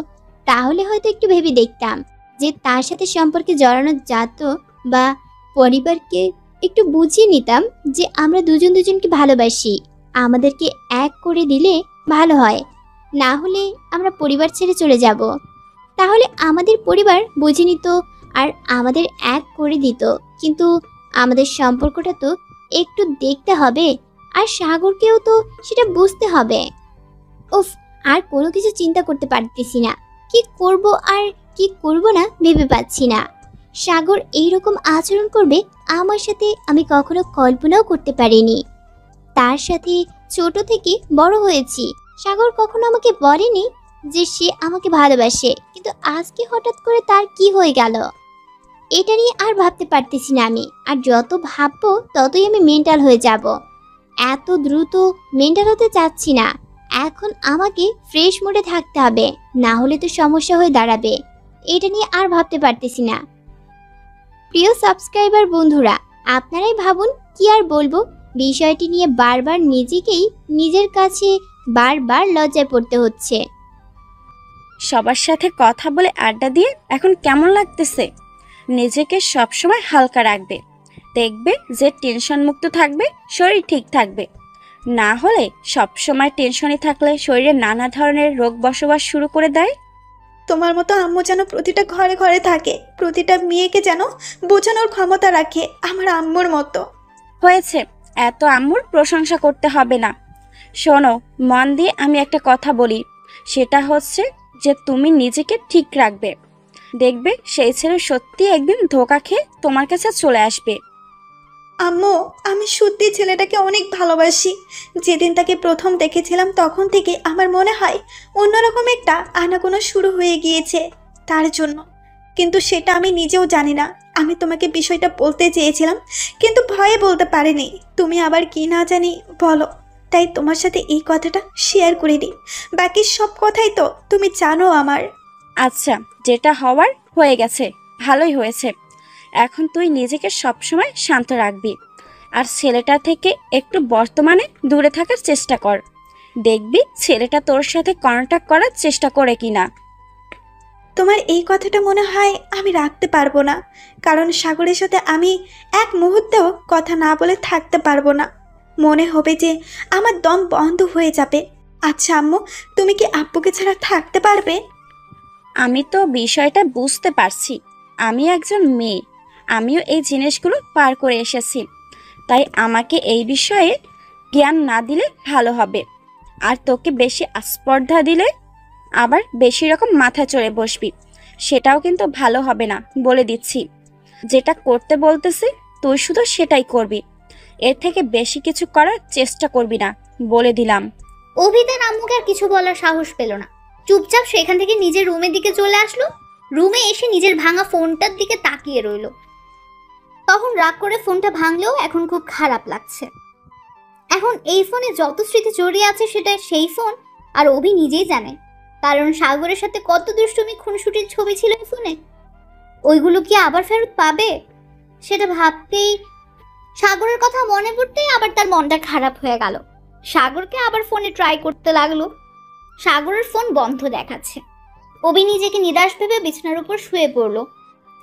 [SPEAKER 2] তাহলে হয়তো একটু ভেবে দেখতাম যে তার সাথে সম্পর্কে জড়ানো যেত, বা পরিবারকে একটু বুঝিয়ে নিতাম যে আমরা দুজন দুজনকে ভালোবাসি, আমাদেরকে এক করে দিলে ভালো হয়, না হলে আমরা পরিবার ছেড়ে চলে যাব। তাহলে আমাদের পরিবার বুঝে নিত আর আমাদের এক করে দিত। কিন্তু আমাদের সম্পর্কটা তো একটু দেখতে হবে, আর সাগরকেও তো সেটা বুঝতে হবে। উফ, আর কোনো কিছু চিন্তা করতে পারতেছি না। কি করব আর কি করব না ভেবে পাচ্ছি না। সাগর এইরকম আচরণ করবে আমার সাথে আমি কখনো কল্পনাও করতে পারিনি। তার সাথে ছোট থেকে বড় হয়েছি। সাগর কখনো আমাকে বলেনি যে সে আমাকে ভালোবাসে, কিন্তু আজকে হঠাৎ করে তার কি হয়ে গেল এটা নিয়ে আর ভাবতে পারতেছি না আমি। আর যত ভাববো ততই আমি মেন্টাল হয়ে যাব। এত দ্রুত মেন্টাল হতে চাচ্ছি না। এখন আমাকে ফ্রেশ মুডে থাকতে হবে, না হলে তো সমস্যা হয়ে দাঁড়াবে। এটা নিয়ে আর ভাবতে পারতেছি না। প্রিয় সাবস্ক্রাইবার বন্ধুরা, আপনারাই ভাবুন, কি আর বলবো। বিষয়টি নিয়ে বারবার নিজেকেই নিজের কাছে বারবার লজ্জায় পড়তে হচ্ছে।
[SPEAKER 7] সবার সাথে কথা বলে আড্ডা দিয়ে এখন কেমন লাগতেছে? নিজেকে সবসময় হালকা রাখবে, দেখবে যে টেনশন মুক্ত থাকবে, শরীর ঠিক থাকবে। না হলে সবসময় টেনশনে থাকলে শরীরে নানা ধরনের রোগ বসবাস শুরু করে দেয়।
[SPEAKER 3] তোমার মতো আম্মু যেন প্রতিটা ঘরে ঘরে থাকে, প্রতিটা মেয়েকে যেন বোঝানোর ক্ষমতা রাখে আমার আম্মুর মতো।
[SPEAKER 7] হয়েছে, এত আম্মুর প্রশংসা করতে হবে না। শোনো, মন দিয়ে আমি একটা কথা বলি, সেটা হচ্ছে যে তুমি নিজেকে ঠিক রাখবে। দেখবে সেই ছেলে সত্যি একদিন ধোঁকা খেয়ে তোমার কাছে চলে আসবে।
[SPEAKER 3] আম্মু, আমি সত্যি ছেলেটাকে অনেক ভালোবাসি। যেদিন তাকে প্রথম দেখেছিলাম তখন থেকে আমার মনে হয় অন্যরকম একটা আনাগোনা শুরু হয়ে গিয়েছে তার জন্য। কিন্তু সেটা আমি নিজেও জানি না। আমি তোমাকে বিষয়টা বলতে চেয়েছিলাম, কিন্তু ভয়ে বলতে পারিনি। তুমি আবার কি না জানি বলো, তাই তোমার সাথে এই কথাটা শেয়ার করে দিই। বাকি সব কথাই তো তুমি জানো আমার।
[SPEAKER 7] আচ্ছা, যেটা হওয়ার হয়ে গেছে, ভালোই হয়েছে। এখন তুই নিজেকে সবসময় শান্ত রাখবি, আর ছেলেটা থেকে একটু বর্তমানে দূরে থাকার চেষ্টা কর। দেখবি ছেলেটা তোর সাথে কন্ট্যাক্ট করার চেষ্টা করে কিনা।
[SPEAKER 3] তোমার এই কথাটা মনে হয় আমি রাখতে পারবো না, কারণ সাগরের সাথে আমি এক মুহূর্তেও কথা না বলে থাকতে পারবো না। মনে হবে যে আমার দম বন্ধ হয়ে যাবে। আচ্ছা আম্মু, তুমি কি আব্বুকে ছাড়া থাকতে পারবে?
[SPEAKER 7] আমি তো বিষয়টা বুঝতে পারছি। আমি একজন মেয়ে, আমিও এই জিনিসগুলো পার করে এসেছি, তাই আমাকে এই বিষয়ে জ্ঞান না দিলে ভালো হবে। আর তোকে বেশি আস্পর্ধা দিলে আবার বেশি রকম মাথায় চড়ে বসবি, সেটাও কিন্তু ভালো হবে না, বলে দিচ্ছি। যেটা করতে বলতেছি তুই শুধু সেটাই করবি, এর থেকে বেশি কিছু করার চেষ্টা করবি না, বলে দিলাম।
[SPEAKER 4] অভি তার আম্মুকে আর কিছু বলার সাহস পেল না। চুপচাপ সেখান থেকে নিজের রুমের দিকে চলে আসলো। রুমে এসে নিজের ভাঙা ফোনটার দিকে তাকিয়ে রইলো। তখন রাগ করে ফোনটা ভাঙলেও এখন খুব খারাপ লাগছে। এখন এই ফোনে যত স্মৃতি জড়িয়ে আছে সেটা সেই ফোন আর অভি নিজেই জানে, কারণ সাগরের সাথে কত দুষ্টুমি খুনসুটির ছবি ছিল এই ফোনে। ওইগুলো কি আবার ফেরত পাবে? সেটা ভাবতেই, সাগরের কথা মনে পড়তেই আবার তার মনটা খারাপ হয়ে গেল। সাগরকে আবার ফোনে ট্রাই করতে লাগলো। সাগরের ফোন বন্ধ দেখাচ্ছে। অভি নিজেকে নিরাশ ভেবে বিছানার উপর শুয়ে পড়লো।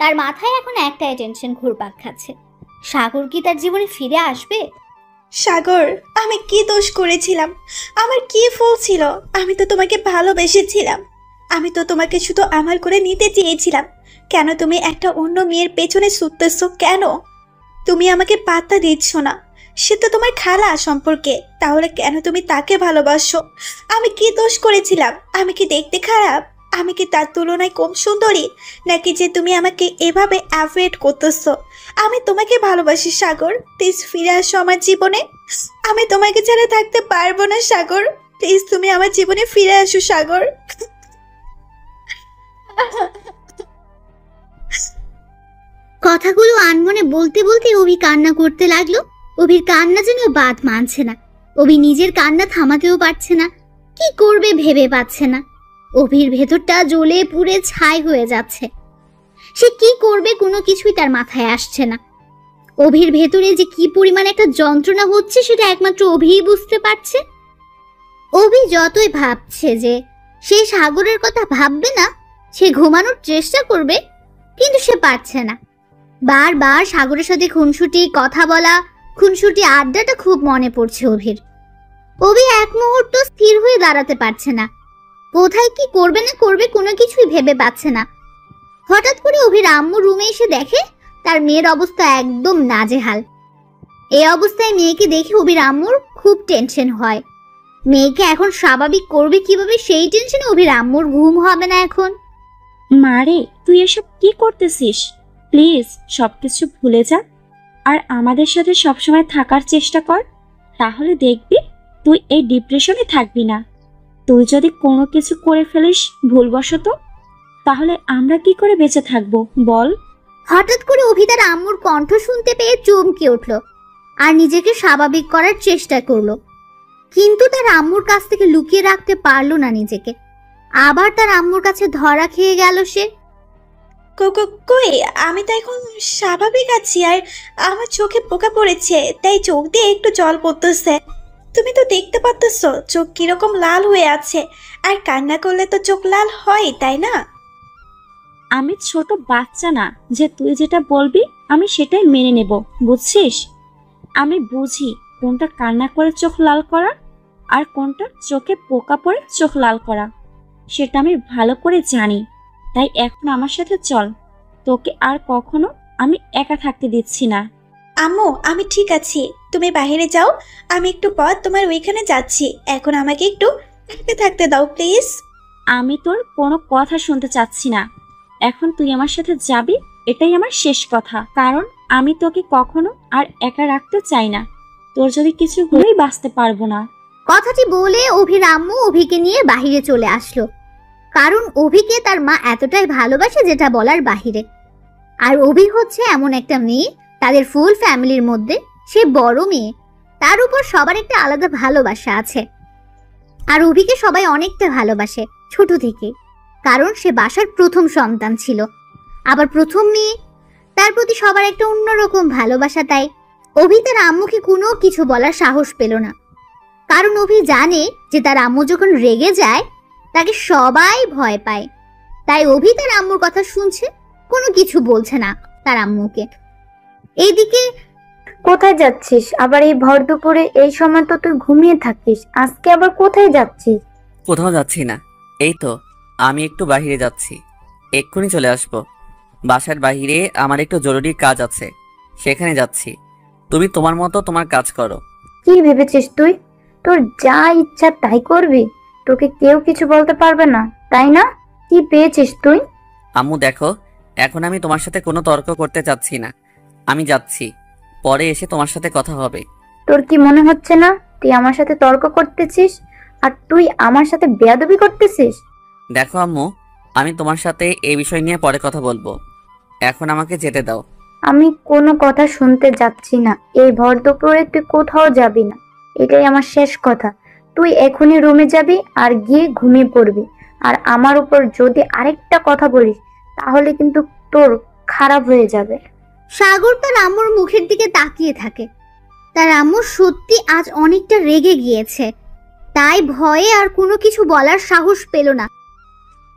[SPEAKER 4] তার মাথায় এখন একটাই টেনশন ঘুরপাক খাচ্ছে, সাগর কি তার জীবনে ফিরে আসবে?
[SPEAKER 3] সাগর, আমি কি দোষ করেছিলাম? আমার কি ভুল ছিল? আমি তো তোমাকে ভালোবেসেছিলাম। আমি তো তোমাকে শুধু আমার করে নিতে চেয়েছিলাম। কেন তুমি একটা অন্য মেয়ের পেছনে ছুটতেছো কেন? তুমি আমাকে পাত্তা দিচ্ছ না। সে তো তোমার খালা সম্পর্কে, তাহলে কেন তুমি তাকে ভালোবাসো? আমি কি দোষ করেছিলাম? আমি কি দেখতে খারাপ? আমি কি তার তুলনায় কম সুন্দরী? নাকি যে তুমি আমাকে এভাবে অ্যাভয়েড করতেছো? আমি তোমাকে ভালোবাসি সাগর, প্লিজ ফিরে আসো আমার জীবনে। আমি তোমাকে ছাড়া থাকতে পারবো না সাগর, প্লিজ তুমি আমার জীবনে ফিরে আসো সাগর।
[SPEAKER 4] কথাগুলো আনমনে বলতে বলতে অভি কান্না করতে লাগলো। অভির কান্না যেন বাদ মানছে না। অভি নিজের কান্না থামাতেও পারছে না, কি করবে ভেবে পাচ্ছে না। অভির ভেতরটা জ্বলে পুড়ে ছাই হয়ে যাচ্ছে। সে কি করবে কোনো কিছুই তার মাথায় আসছে না। অভির ভেতরে যে কি পরিমাণ একটা যন্ত্রণা হচ্ছে সেটা একমাত্র অভিই বুঝতে পারছে। অভি যতই ভাবছে যে সে সাগরের কথা ভাববে না, সে ঘুমানোর চেষ্টা করবে, কিন্তু সে পারছে না। বারবার সাগরের সাথে খুনসুটি কথা বলা, খুনসুটি আড্ডাটা খুব মনে পড়ছে অভির। অভি এক মুহূর্ত স্থির হয়ে দাঁড়াতে পারছে না। কোথায় কি করবে না করবে কোনো কিছুই ভেবে পাচ্ছে না। হঠাৎ করে অভির আম্মু রুমে এসে দেখে তার মেয়ের অবস্থা একদম নাজেহাল। এই অবস্থায় মেয়েকে দেখে অভির আম্মুর খুব টেনশন হয়। মেয়েকে এখন স্বাভাবিক করবে কিভাবে সেই টেনশনে অভির আম্মুর ঘুম হবে না এখন।
[SPEAKER 7] মারে, তুই এসব কি করতেছিস? প্লিজ সবকিছু ভুলে যা আর আমাদের সাথে সবসময় থাকার চেষ্টা কর, তাহলে দেখবি তুই এই ডিপ্রেশনে থাকবি না। তুই যদি কোনো কিছু করে ফেলিস ভুলবশত, তাহলে আমরা কি করে বেঁচে থাকবো বল?
[SPEAKER 4] হঠাৎ করে অভি তার আম্মুর কণ্ঠ শুনতে পেয়ে চমকে উঠল আর নিজেকে স্বাভাবিক করার চেষ্টা করলো, কিন্তু তার আম্মুর কাছ থেকে লুকিয়ে রাখতে পারলো না নিজেকে। আবার তার আম্মুর কাছে ধরা খেয়ে গেল সে।
[SPEAKER 3] কই, আমি তো এখন স্বাভাবিক আছি, আর আমার চোখে পোকা পড়েছে তাই চোখ দিয়ে একটু জল পড়তেছে। তুমি তো দেখতে পাচ্ছো চোখ কিরকম লাল হয়ে আছে, আর কান্না করলে তো চোখ লাল হয়, তাই না?
[SPEAKER 7] আমি ছোট বাচ্চা না যে তুই যেটা বলবি আমি সেটাই মেনে নেব, বুঝছিস? আমি বুঝি কোনটা কান্না করে চোখ লাল করা আর কোনটা চোখে পোকা পড়ে চোখ লাল করা, সেটা আমি ভালো করে জানি। তাই এখন আমার সাথে চল, তোকে আর কখনো আমি একা থাকতে দিচ্ছি না।
[SPEAKER 3] আম্মু আমি ঠিক আছি, তুমি বাইরে যাও, আমি একটু পর তোমার ওইখানে যাচ্ছি। এখন আমাকে একটু একা থাকতে দাও প্লিজ।
[SPEAKER 7] আমি তোর কোনো কথা শুনতে চাচ্ছি না। এখন তুই আমার সাথে যাবি, এটাই আমার শেষ কথা। কারণ আমি তোকে কখনো আর একা রাখতে চাই না। তোর যদি কিছু হলেই বাঁচতে পারবো না।
[SPEAKER 4] কথাটি বলে অভির আম্মু অভিকে নিয়ে বাহিরে চলে আসলো। কারণ অভিকে তার মা এতটাই ভালোবাসে যেটা বলার বাহিরে। আর অভি হচ্ছে এমন একটা মেয়ে, তাদের ফুল ফ্যামিলির মধ্যে সে বড় মেয়ে, তার উপর সবার একটা আলাদা ভালোবাসা আছে। আর অভিকে সবাই অনেকটা ভালোবাসে ছোট থেকে, কারণ সে বাসার প্রথম সন্তান ছিল, আবার প্রথম মেয়ে, তার প্রতি সবার একটা অন্যরকম ভালোবাসা। তাই অভি তার আম্মুকে কোনো কিছু বলার সাহস পেল না, কারণ অভি জানে যে তার আম্মু যখন রেগে যায় তাকে সবাই ভয় পায়। তাই অভি তার আম্মুর কথা শুনছে, কোনো কিছু বলছে না তার আম্মুকে। এইদিকে
[SPEAKER 5] কোথায় যাচ্ছিস আবার এই ভর দুপুরে? এই সময় তো তুই ঘুমিয়ে থাকিস, আজকে আবার কোথায় যাচ্ছিস?
[SPEAKER 1] কোথাও যাচ্ছি না, এই তো আমি একটু বাইরে যাচ্ছি, এক্ষুনি চলে আসবো। বাসার বাইরে আমার একটু জরুরি কাজ আছে, সেখানে যাচ্ছি। তুমি তোমার মতো তোমার কাজ করো।
[SPEAKER 5] কি ভেবেছিস তুই? তোর যা ইচ্ছা তাই করবি, তোকে কেউ কিছু বলতে পারবে না, তাই না? কি পেয়েছিস তুই?
[SPEAKER 1] আম্মু দেখো, এখন আমি তোমার সাথে কোনো তর্ক করতে চাচ্ছি না, আমি যাচ্ছি, পরে এসে তোমার সাথে কথা হবে।
[SPEAKER 5] তোর কি মনে হচ্ছে না তুই আমার সাথে তর্ক করতেছিস আর তুই আমার সাথে বেয়াদবি করতেছিস?
[SPEAKER 1] দেখো আম্মু, আমি তোমার সাথে এই বিষয় নিয়ে পরে কথা বলবো, এখন আমাকে যেতে দাও।
[SPEAKER 5] আমি কোনো কথা শুনতে যাচ্ছি না। এই ভর দুপুরে তুই কোথাও যাবি না, এটাই আমার শেষ কথা। তুই এখনই রুমে যাবি আর গিয়ে ঘুমিয়ে পড়বি। আর আমার উপর যদি আরেকটা কথা বলিস তাহলে কিন্তু তোর খারাপ হয়ে যাবে।
[SPEAKER 4] সাগর তার আম্মুর মুখের দিকে তাকিয়ে থাকে। তার আম্মু সত্যি আজ অনেকটা রেগে গিয়েছে, তাই ভয়ে আর কোনো কিছু বলার সাহস পেল না।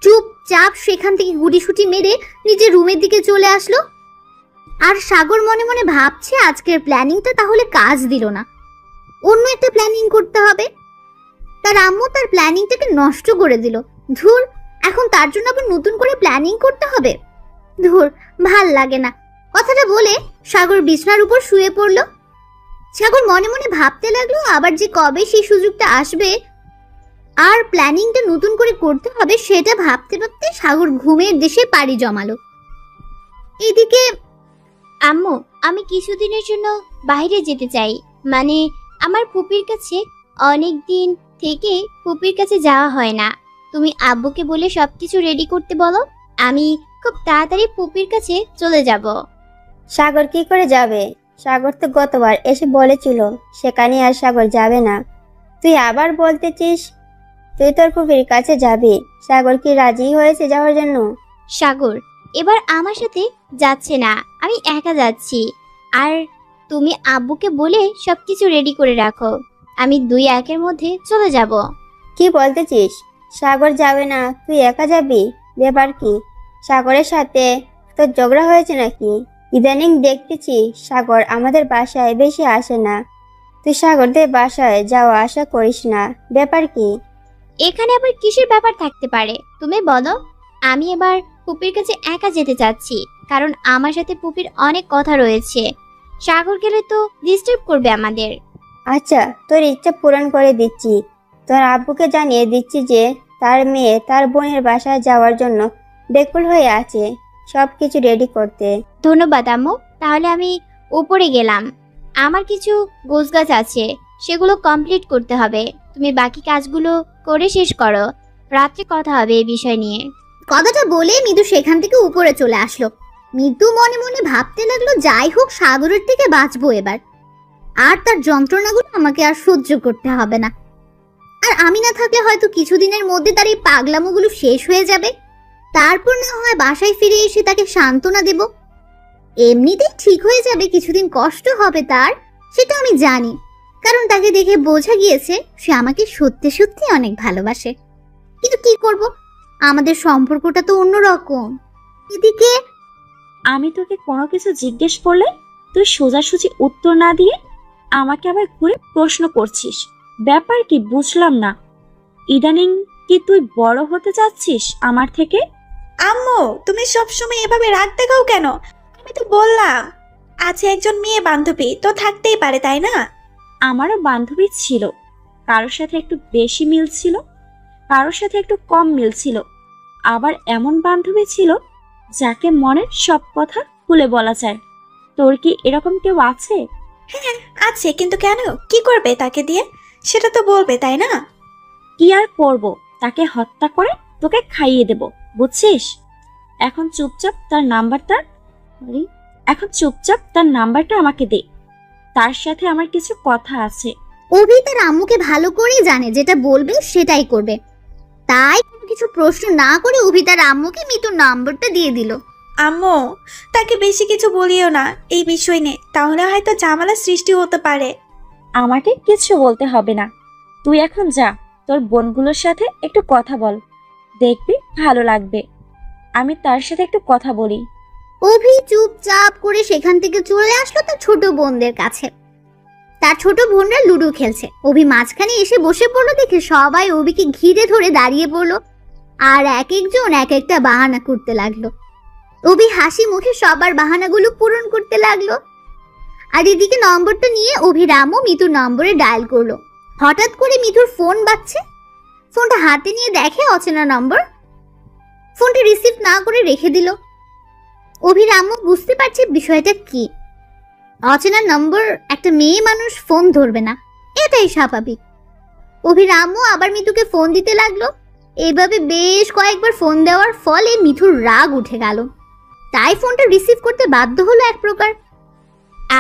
[SPEAKER 4] চুপচাপ সেখান থেকে গুটিসুটি মেরে নিজের রুমের দিকে চলে আসলো। আর সাগর মনে মনে ভাবছে আজকের প্ল্যানিংটা তাহলে কাজ দিল না, অন্য একটা প্ল্যানিং করতে হবে। তার আম্মু তার প্ল্যানিংটাকে নষ্ট করে দিল। ধুর, এখন তার জন্য আবার নতুন করে প্ল্যানিং করতে হবে। ধুর, ভাল লাগে না। কথাটা বলে সাগর বিছানার উপর শুয়ে পড়ল। সাগর মনে মনে ভাবতে লাগলো আবার যে কবে সেই সুযোগটা আসবে আর প্ল্যানিংটা নতুন করে করতে হবে, সেটা ভাবতে ভাবতে সাগর ঘুমের দেশে পাড়ি জমালো। এদিকে
[SPEAKER 2] আম্মু, আমি কিছুদিনের জন্য বাইরে যেতে চাই, মানে আমার ফুপির কাছে। অনেক দিন থেকে ফুপির কাছে যাওয়া হয় না। তুমি আব্বুকে বলে সবকিছু রেডি করতে বলো, আমি খুব তাড়াতাড়ি ফুপির কাছে চলে যাব।
[SPEAKER 6] সাগর কি করে যাবে? সাগর তো গতবার এসে বলেছিল সেখানে আর সাগর যাবে না। তুই আবার বলতেছিস তুই তোর ফুফির কাছে যাবি। সাগর কি রাজি হয়েছে যাওয়ার জন্য?
[SPEAKER 2] সাগর এবার আমার সাথে যাচ্ছে না, আমি একা যাচ্ছি। আর তুমি আব্বুকে বলে সবকিছু রেডি করে রাখো, আমি 2-1 মধ্যে চলে যাব।
[SPEAKER 6] কি বলতেছিস? সাগর যাবে না, তুই একা যাবি? ব্যাপার কি? সাগরের সাথে তোর ঝগড়া হয়েছে নাকি? ইদানিং দেখতেছি সাগর আমাদের বাসায় বেশি আসে না। তুই সাগরদের বাসায় যাওয়া আসা করিস না, ব্যাপার কি?
[SPEAKER 2] এখানে আবার কিসের ব্যাপার থাকতে পারে তুমি বলো? আমি এবার পুপির কাছে একা যেতে চাচ্ছি, কারণ আমার সাথে পুপির অনেক কথা রয়েছে। সাগর গেলে তো ডিস্টার্ব করবে আমাদের।
[SPEAKER 6] আচ্ছা, তোর ইচ্ছা পূরণ করে দিচ্ছি। তোর আব্বুকে জানিয়ে দিচ্ছি যে তার মেয়ে তার বোনের বাসায় যাওয়ার জন্য বেকুল হয়ে আছে, সব কিছু রেডি করতে।
[SPEAKER 2] ধন্যবাদ আম্মু, তাহলে আমি উপরে গেলাম। আমার কিছু গোছগাছ আছে, সেগুলো কমপ্লিট করতে হবে। তুমি বাকি কাজগুলো করে শেষ করো, রাত্রে কথা হবে এই বিষয় নিয়ে।
[SPEAKER 4] কথাটা বলে মৃদু সেখান থেকে উপরে চলে আসলো। মৃদু মনে মনে ভাবতে লাগলো, যাই হোক সাগরের থেকে বাঁচবো এবার, আর তার যন্ত্রণাগুলো আমাকে আর সহ্য করতে হবে না। আর আমি না থাকলে হয়তো কিছুদিনের মধ্যে তার এই পাগলামোগুলো শেষ হয়ে যাবে। তারপর না হয় বাসায় ফিরে এসে তাকে সান্ত্বনা দেব। এমনিতেই ঠিক হয়ে যাবে, কিছুদিন কষ্ট হবে তার, সেটা আমি জানি, কারণ তাকে দেখে বোঝা গিয়েছে সে আমাকে সত্যি সত্যি অনেক ভালোবাসে। কিন্তু কি করব, আমাদের সম্পর্কটা তো অন্যরকম। এদিকে
[SPEAKER 7] আমি তোকে কোনো কিছু জিজ্ঞেস করলে তুই সোজাসুজি উত্তর না দিয়ে আমাকে আবার ঘুরে প্রশ্ন করছিস, ব্যাপার কি বুঝলাম না। ইদানিং কি তুই বড় হতে চাচ্ছিস আমার থেকে?
[SPEAKER 3] আম্মু, তুমি সবসময় এভাবে রাগ দেখাও কেন? আমি তো বললাম আছে একজন মেয়ে বান্ধবী, তো থাকতেই পারে, তাই না?
[SPEAKER 7] আমারও বান্ধবী ছিল, কারোর সাথে একটু বেশি মিল ছিল, কারোর সাথে একটু কম মিল ছিল। আবার এমন বান্ধবী ছিল যাকে মনের সব কথা খুলে বলা যায়। তোর কি এরকম কেউ আছে?
[SPEAKER 3] হ্যাঁ আছে, কিন্তু কেন? কি করবে তাকে দিয়ে? সেটা তো বলবে, তাই না?
[SPEAKER 7] কি আর করব, তাকে হত্যা করে তোকে খাইয়ে দেব, বুঝছিস? এখন চুপচাপ তার নাম্বারটা আমাকে দে। তার সাথে আমার কিছু কথা আছে।
[SPEAKER 4] অভি তার আম্মুকে ভালো করেই জানে যেটা বলবে সেটাই করবে, তাই কোনো কিছু প্রশ্ন না করে অভি তার আম্মুকে মিতুর নম্বরটা দিয়ে দিল।
[SPEAKER 3] আম্মু, তাকে বেশি কিছু বলিও না এই বিষয় নিয়ে, তাহলে হয়তো ঝামেলা সৃষ্টি হতে পারে।
[SPEAKER 7] আমাকে কিছু বলতে হবে না, তুই এখন যা, তোর বোনগুলোর সাথে একটু কথা বল, দেখবি ভালো লাগবে। আমি তার সাথে একটু কথা বলি।
[SPEAKER 4] অভি চুপচাপ করে সেখান থেকে চলে আসলো তার ছোট বোনদের কাছে। তার ছোট বোনরা লুডো খেলছে, অভি মাঝখানে এসে বসে পড়লো দেখে সবাই অভিকে ঘিরে ধরে দাঁড়িয়ে পড়লো, আর এক একজন এক একটা বাহানা করতে লাগলো। অভি হাসি মুখে সবার বাহানাগুলো পূরণ করতে লাগলো। আর এদিকে নম্বরটা নিয়ে অভির আম্মু মিতুর নম্বরে ডায়াল করলো। হঠাৎ করে মিতুর ফোন বাজছে, ফোনটা হাতে নিয়ে দেখে অচেনা নম্বর। ফোনটা রিসিভ না করে রেখে দিল। অভির আম্মু বুঝতে পারছে বিষয়টা কি। অচেনা নম্বর, একটা মেয়ে মানুষ ফোন ধরবে না, এটাই স্বাভাবিক। অভির আম্মু আবার মিতুকে ফোন দিতে লাগলো। এইভাবে বেশ কয়েকবার ফোন দেওয়ার ফলে মিতুর রাগ উঠে গেল, তাই ফোনটা রিসিভ করতে বাধ্য হলো এক প্রকার।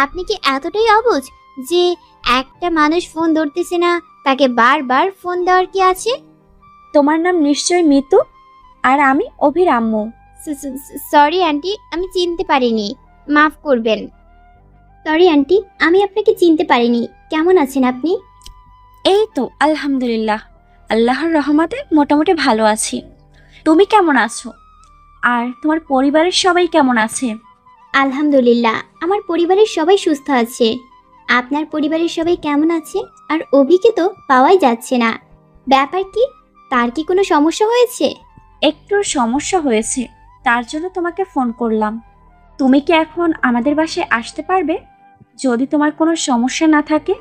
[SPEAKER 2] আপনি কি এতটাই অবুঝ যে একটা মানুষ ফোন ধরতেছে না, তাকে বারবার ফোন দেওয়ার কি আছে?
[SPEAKER 7] তোমার নাম নিশ্চয় মিতু, আর আমি অভির আম্মু।
[SPEAKER 2] সরি আন্টি, আমি চিনতে পারিনি, মাফ করবেন। সরি আন্টি, আমি আপনাকে চিনতে পারিনি। কেমন আছেন আপনি?
[SPEAKER 7] এই তো আলহামদুলিল্লাহ, আল্লাহর রহমতে মোটামুটি ভালো আছি। তুমি কেমন আছো? আর তোমার পরিবারের সবাই কেমন আছে?
[SPEAKER 2] আলহামদুলিল্লাহ, আমার পরিবারের সবাই সুস্থ আছে। আপনার পরিবারের সবাই কেমন আছে? আর অভিকে তো পাওয়াই যাচ্ছে না, ব্যাপার কি? তার কি কোনো সমস্যা হয়েছে?
[SPEAKER 7] একটু সমস্যা হয়েছে, তার জন্য তোমাকে ফোন করলাম। তুমি কি এখন আমাদের বাসায় আসতে পারবে, যদি তোমার কোনো সমস্যা না থাকে?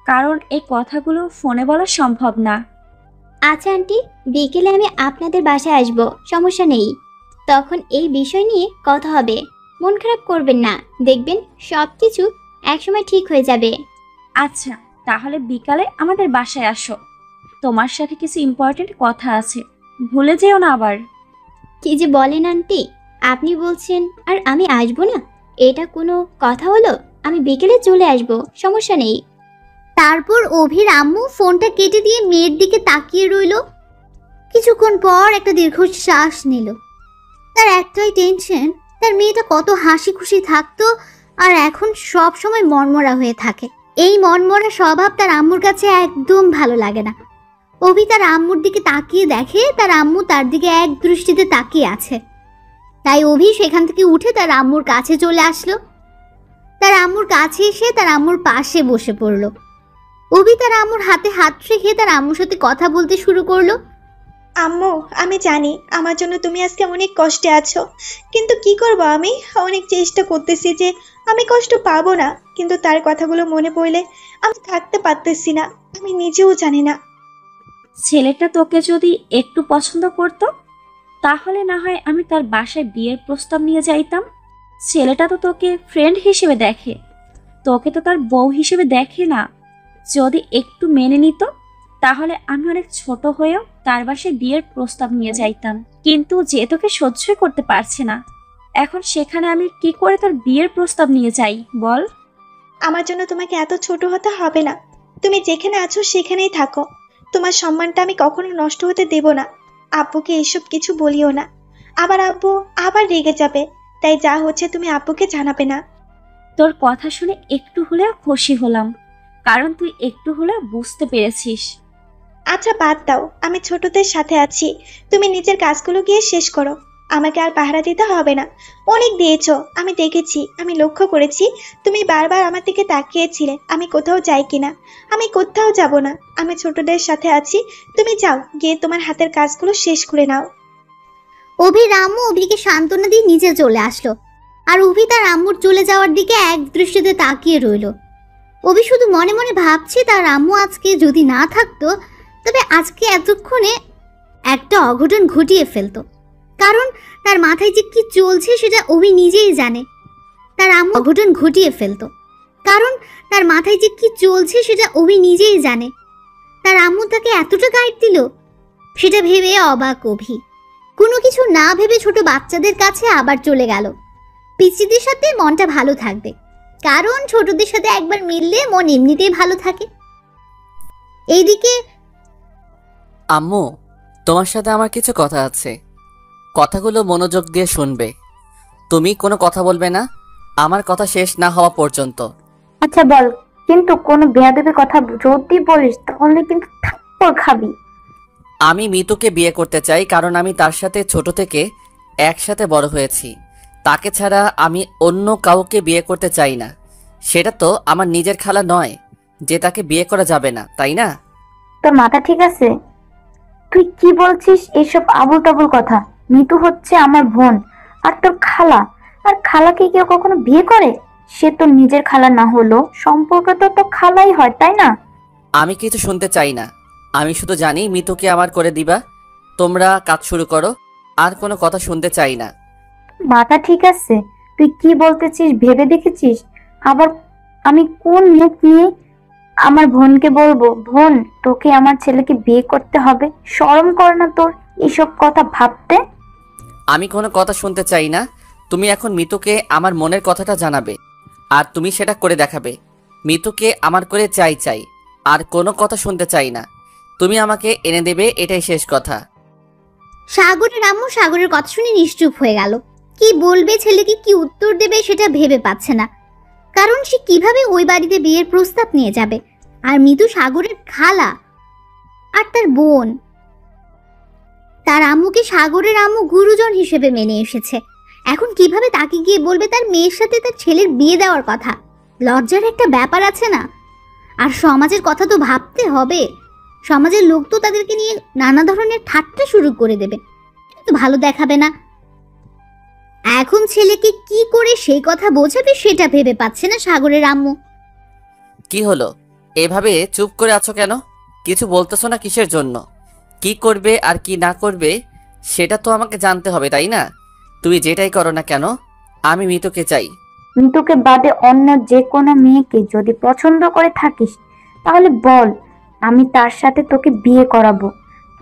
[SPEAKER 7] কারণ এই কথাগুলো ফোনে বলা সম্ভব না।
[SPEAKER 2] আচ্ছা আন্টি, বিকেলে আমি আপনাদের বাসায় আসব, সমস্যা নেই। তখন এই বিষয় নিয়ে কথা হবে। মন খারাপ করবেন না, দেখবেন সব কিছু একসময় ঠিক হয়ে যাবে।
[SPEAKER 7] আচ্ছা, তাহলে বিকালে আমাদের বাসায় আসো, তোমার সাথে কিছু ইম্পর্টেন্ট কথা আছে, ভুলে যেও না আবার।
[SPEAKER 2] কি যে বলেন আন্টি, আপনি বলছেন আর আমি আসবো না? এটা কোনো কথা হলো? আমি বিকেলে চলে আসব, সমস্যা নেই।
[SPEAKER 4] তারপর অভির আম্মু ফোনটা কেটে দিয়ে মেয়ের দিকে তাকিয়ে রইল। কিছুক্ষণ পর একটা দীর্ঘশ্বাস নিল। তার একটাই টেনশন, তার মেয়েটা কত হাসি খুশি থাকতো আর এখন সব সময় মনমরা হয়ে থাকে। এই মনমরা স্বভাব তার আম্মুর কাছে একদম ভালো লাগে না। অভি তার আম্মুর দিকে তাকিয়ে দেখে তার আম্মু তার দিকে এক দৃষ্টিতে তাকিয়ে আছে, তাই অভি সেখান থেকে উঠে তার আম্মুর কাছে চলে আসলো। তার আম্মুর কাছে এসে তার আম্মুর পাশে বসে পড়লো। অভি তার আম্মুর হাতে হাত রেখে তার আম্মুর সাথে কথা বলতে শুরু করলো।
[SPEAKER 3] আম্মু, আমি জানি আমার জন্য তুমি আজকে অনেক কষ্টে আছো, কিন্তু কি করব, আমি অনেক চেষ্টা করতেছি যে আমি কষ্ট পাবো না, কিন্তু তার কথাগুলো মনে পড়লে আমি থাকতে পারতেছি না, আমি নিজেও জানি না।
[SPEAKER 7] ছেলেটা তোকে যদি একটু পছন্দ করতো, তাহলে না হয় আমি তার বাসায় বিয়ের প্রস্তাব নিয়ে যাইতাম। ছেলেটা তো তোকে ফ্রেন্ড হিসেবে দেখে, তোকে তো তার বউ হিসেবে দেখে না। যদি একটু মেনে নিত, তাহলে আমি অনেক ছোট হয়েও তার বাসায় বিয়ের প্রস্তাব নিয়ে যাইতাম। কিন্তু যে তোকে সহ্যই করতে পারছে না, এখন সেখানে আমি কি করে তার বিয়ের প্রস্তাব নিয়ে যাই বল?
[SPEAKER 3] আমার জন্য তোমাকে এত ছোট হতে হবে না, তুমি যেখানে আছো সেখানেই থাকো। তোমার সম্মানটা আমি কখনো নষ্ট হতে দেব না। আব্বুকে এসব কিছু বলিও না, আবার আব্বু আবার রেগে যাবে, তাই যা হচ্ছে তুমি আব্বুকে জানাবে না।
[SPEAKER 7] তোর কথা শুনে একটু হলেও খুশি হলাম, কারণ তুই একটু হলেও বুঝতে পেরেছিস।
[SPEAKER 3] আচ্ছা বাদ দাও, আমি ছোটদের সাথে আছি, তুমি নিজের কাজগুলো গিয়ে শেষ করো, আমাকে আর পাহারা দিতে হবে না। অনেক দিয়েছো, আমি দেখেছি, আমি লক্ষ্য করেছি, তুমি বারবার আমার দিকে তাকিয়েছিলে আমি কোথাও যাই কিনা। আমি কোথাও যাব না, আমি ছোটদের সাথে আছি, তুমি যাও গিয়ে তোমার হাতের কাজগুলো শেষ করে নাও।
[SPEAKER 4] অভির আম্মু অভিকে সান্ত্বনা দিয়ে নিচে চলে আসলো, আর অভি তার আম্মুর চলে যাওয়ার দিকে এক দৃষ্টিতে তাকিয়ে রইল। অভি শুধু মনে মনে ভাবছে তার আম্মু আজকে যদি না থাকতো তবে আজকে এতক্ষণে একটা অঘটন ঘটিয়ে ফেলতো। কারণ তার মাথায় যে কি চলছে সেটা অভি নিজেই জানে। তার আম্মু অঘটন ঘটিয়ে ফেলতো, কারণ তার মাথায় যে কি চলছে সেটা অভি নিজেই জানে। তার আম্মু তাকে এতটা গাইড দিল, সেটা ভেবে অবাক অভি। কোনো কিছু না ভেবে ছোট বাচ্চাদের কাছে আবার চলে গেল। পিচ্চিদের সাথে মনটা ভালো থাকবে, কারণ ছোটদের সাথে একবার মিললে মন এমনিতেই ভালো থাকে। এইদিকে
[SPEAKER 1] আম্মু, তোমার সাথে আমার কিছু কথা আছে, কথাগুলো মনোযোগ দিয়ে শুনবে। তুমি কোনো কথা বলবে না আমার কথা শেষ না হওয়া পর্যন্ত।
[SPEAKER 5] আচ্ছা বল, কিন্তু কোনো বেয়াদবি কথা যদি বলিস তাহলে কিন্তু থাপ্পড় খাবি।
[SPEAKER 1] আমি মিতুকে বিয়ে করতে চাই, কারণ আমি তার সাথে ছোট থেকে একসাথে বড় হয়েছি। তাকে ছাড়া আমি অন্য কাউকে বিয়ে করতে চাই না। সেটা তো আমার নিজের খালা নয় যে তাকে বিয়ে করা যাবে না, তাই না?
[SPEAKER 5] তোর মাথা ঠিক আছে? তুই কি বলছিস এসব আবুল তাবুল কথা? মিতু হচ্ছে আমার বোন আর তোর খালা, আর খালাকে কেউ কখনো বিয়ে করে? সে তোর নিজের খালা না হলো সম্পর্ক তো তোর খালাই হয়, তাই না?
[SPEAKER 1] আমি কিছু শুনতে চাই না। আমি শুধু জানি মিতুকে আমার করে দিবা। তোমরা কাজ শুরু করো, আর কোনো কথা শুনতে চাই না।
[SPEAKER 5] মাথা ঠিক আছে? তুই কি বলতেছিস ভেবে দেখেছিস? আবার আমি কোন মুখ নিয়ে আমার বোনকে বলবো, বোন তোকে আমার ছেলেকে বিয়ে করতে হবে? শরম কর না তোর এসব কথা ভাবতে?
[SPEAKER 1] আমি কোনো কথা শুনতে চাই না। তুমি এখন মিতুকে আমার মনের কথাটা জানাবে, আর তুমি সেটা করে দেখাবে। মিতুকে আমার করে চাই চাই, আর কোনো কথা শুনতে চাই না। তুমি আমাকে এনে দেবে, এটাই শেষ কথা।
[SPEAKER 4] সাগরের আম্মু সাগরের কথা শুনে নিশ্চুপ হয়ে গেল। কি বলবে, ছেলেকে কি উত্তর দেবে সেটা ভেবে পাচ্ছে না। কারণ সে কিভাবে ওই বাড়িতে বিয়ের প্রস্তাব নিয়ে যাবে, আর মিতু সাগরের খালা আর তার বোন। তার আম্মুকে সাগরের আম্মু গুরুজন হিসেবে মেনে এসেছে, এখন কিভাবে তাকে গিয়ে বলবে তার মেয়ের সাথে তার ছেলের বিয়ে দেওয়ার কথা? লজ্জার একটা ব্যাপার আছে না? আর সমাজের কথা তো ভাবতে হবে। সমাজের লোক তো তাদেরকে নিয়ে নানা ধরনের ঠাট্টা শুরু করে দেবে, তো ভালো দেখাবে না। এখন ছেলেকে কি করে সেই কথা বোঝাবে সেটা ভেবে পাচ্ছে না সাগরের আম্মু।
[SPEAKER 1] কি হলো, এভাবে চুপ করে আছো কেন? কিছু বলতেছো না কিসের জন্য? কি করবে আর কি না করবে সেটা তো আমাকে জানতে হবে, তাই না? তুমি যেটাই করো না কেন, আমি মিতুকে চাই।
[SPEAKER 5] মিতুকে বাদে অন্য যে কোনো মেয়েকে যদি পছন্দ করে থাকিস তাহলে বল, আমি তার সাথে তোকে বিয়ে করাবো।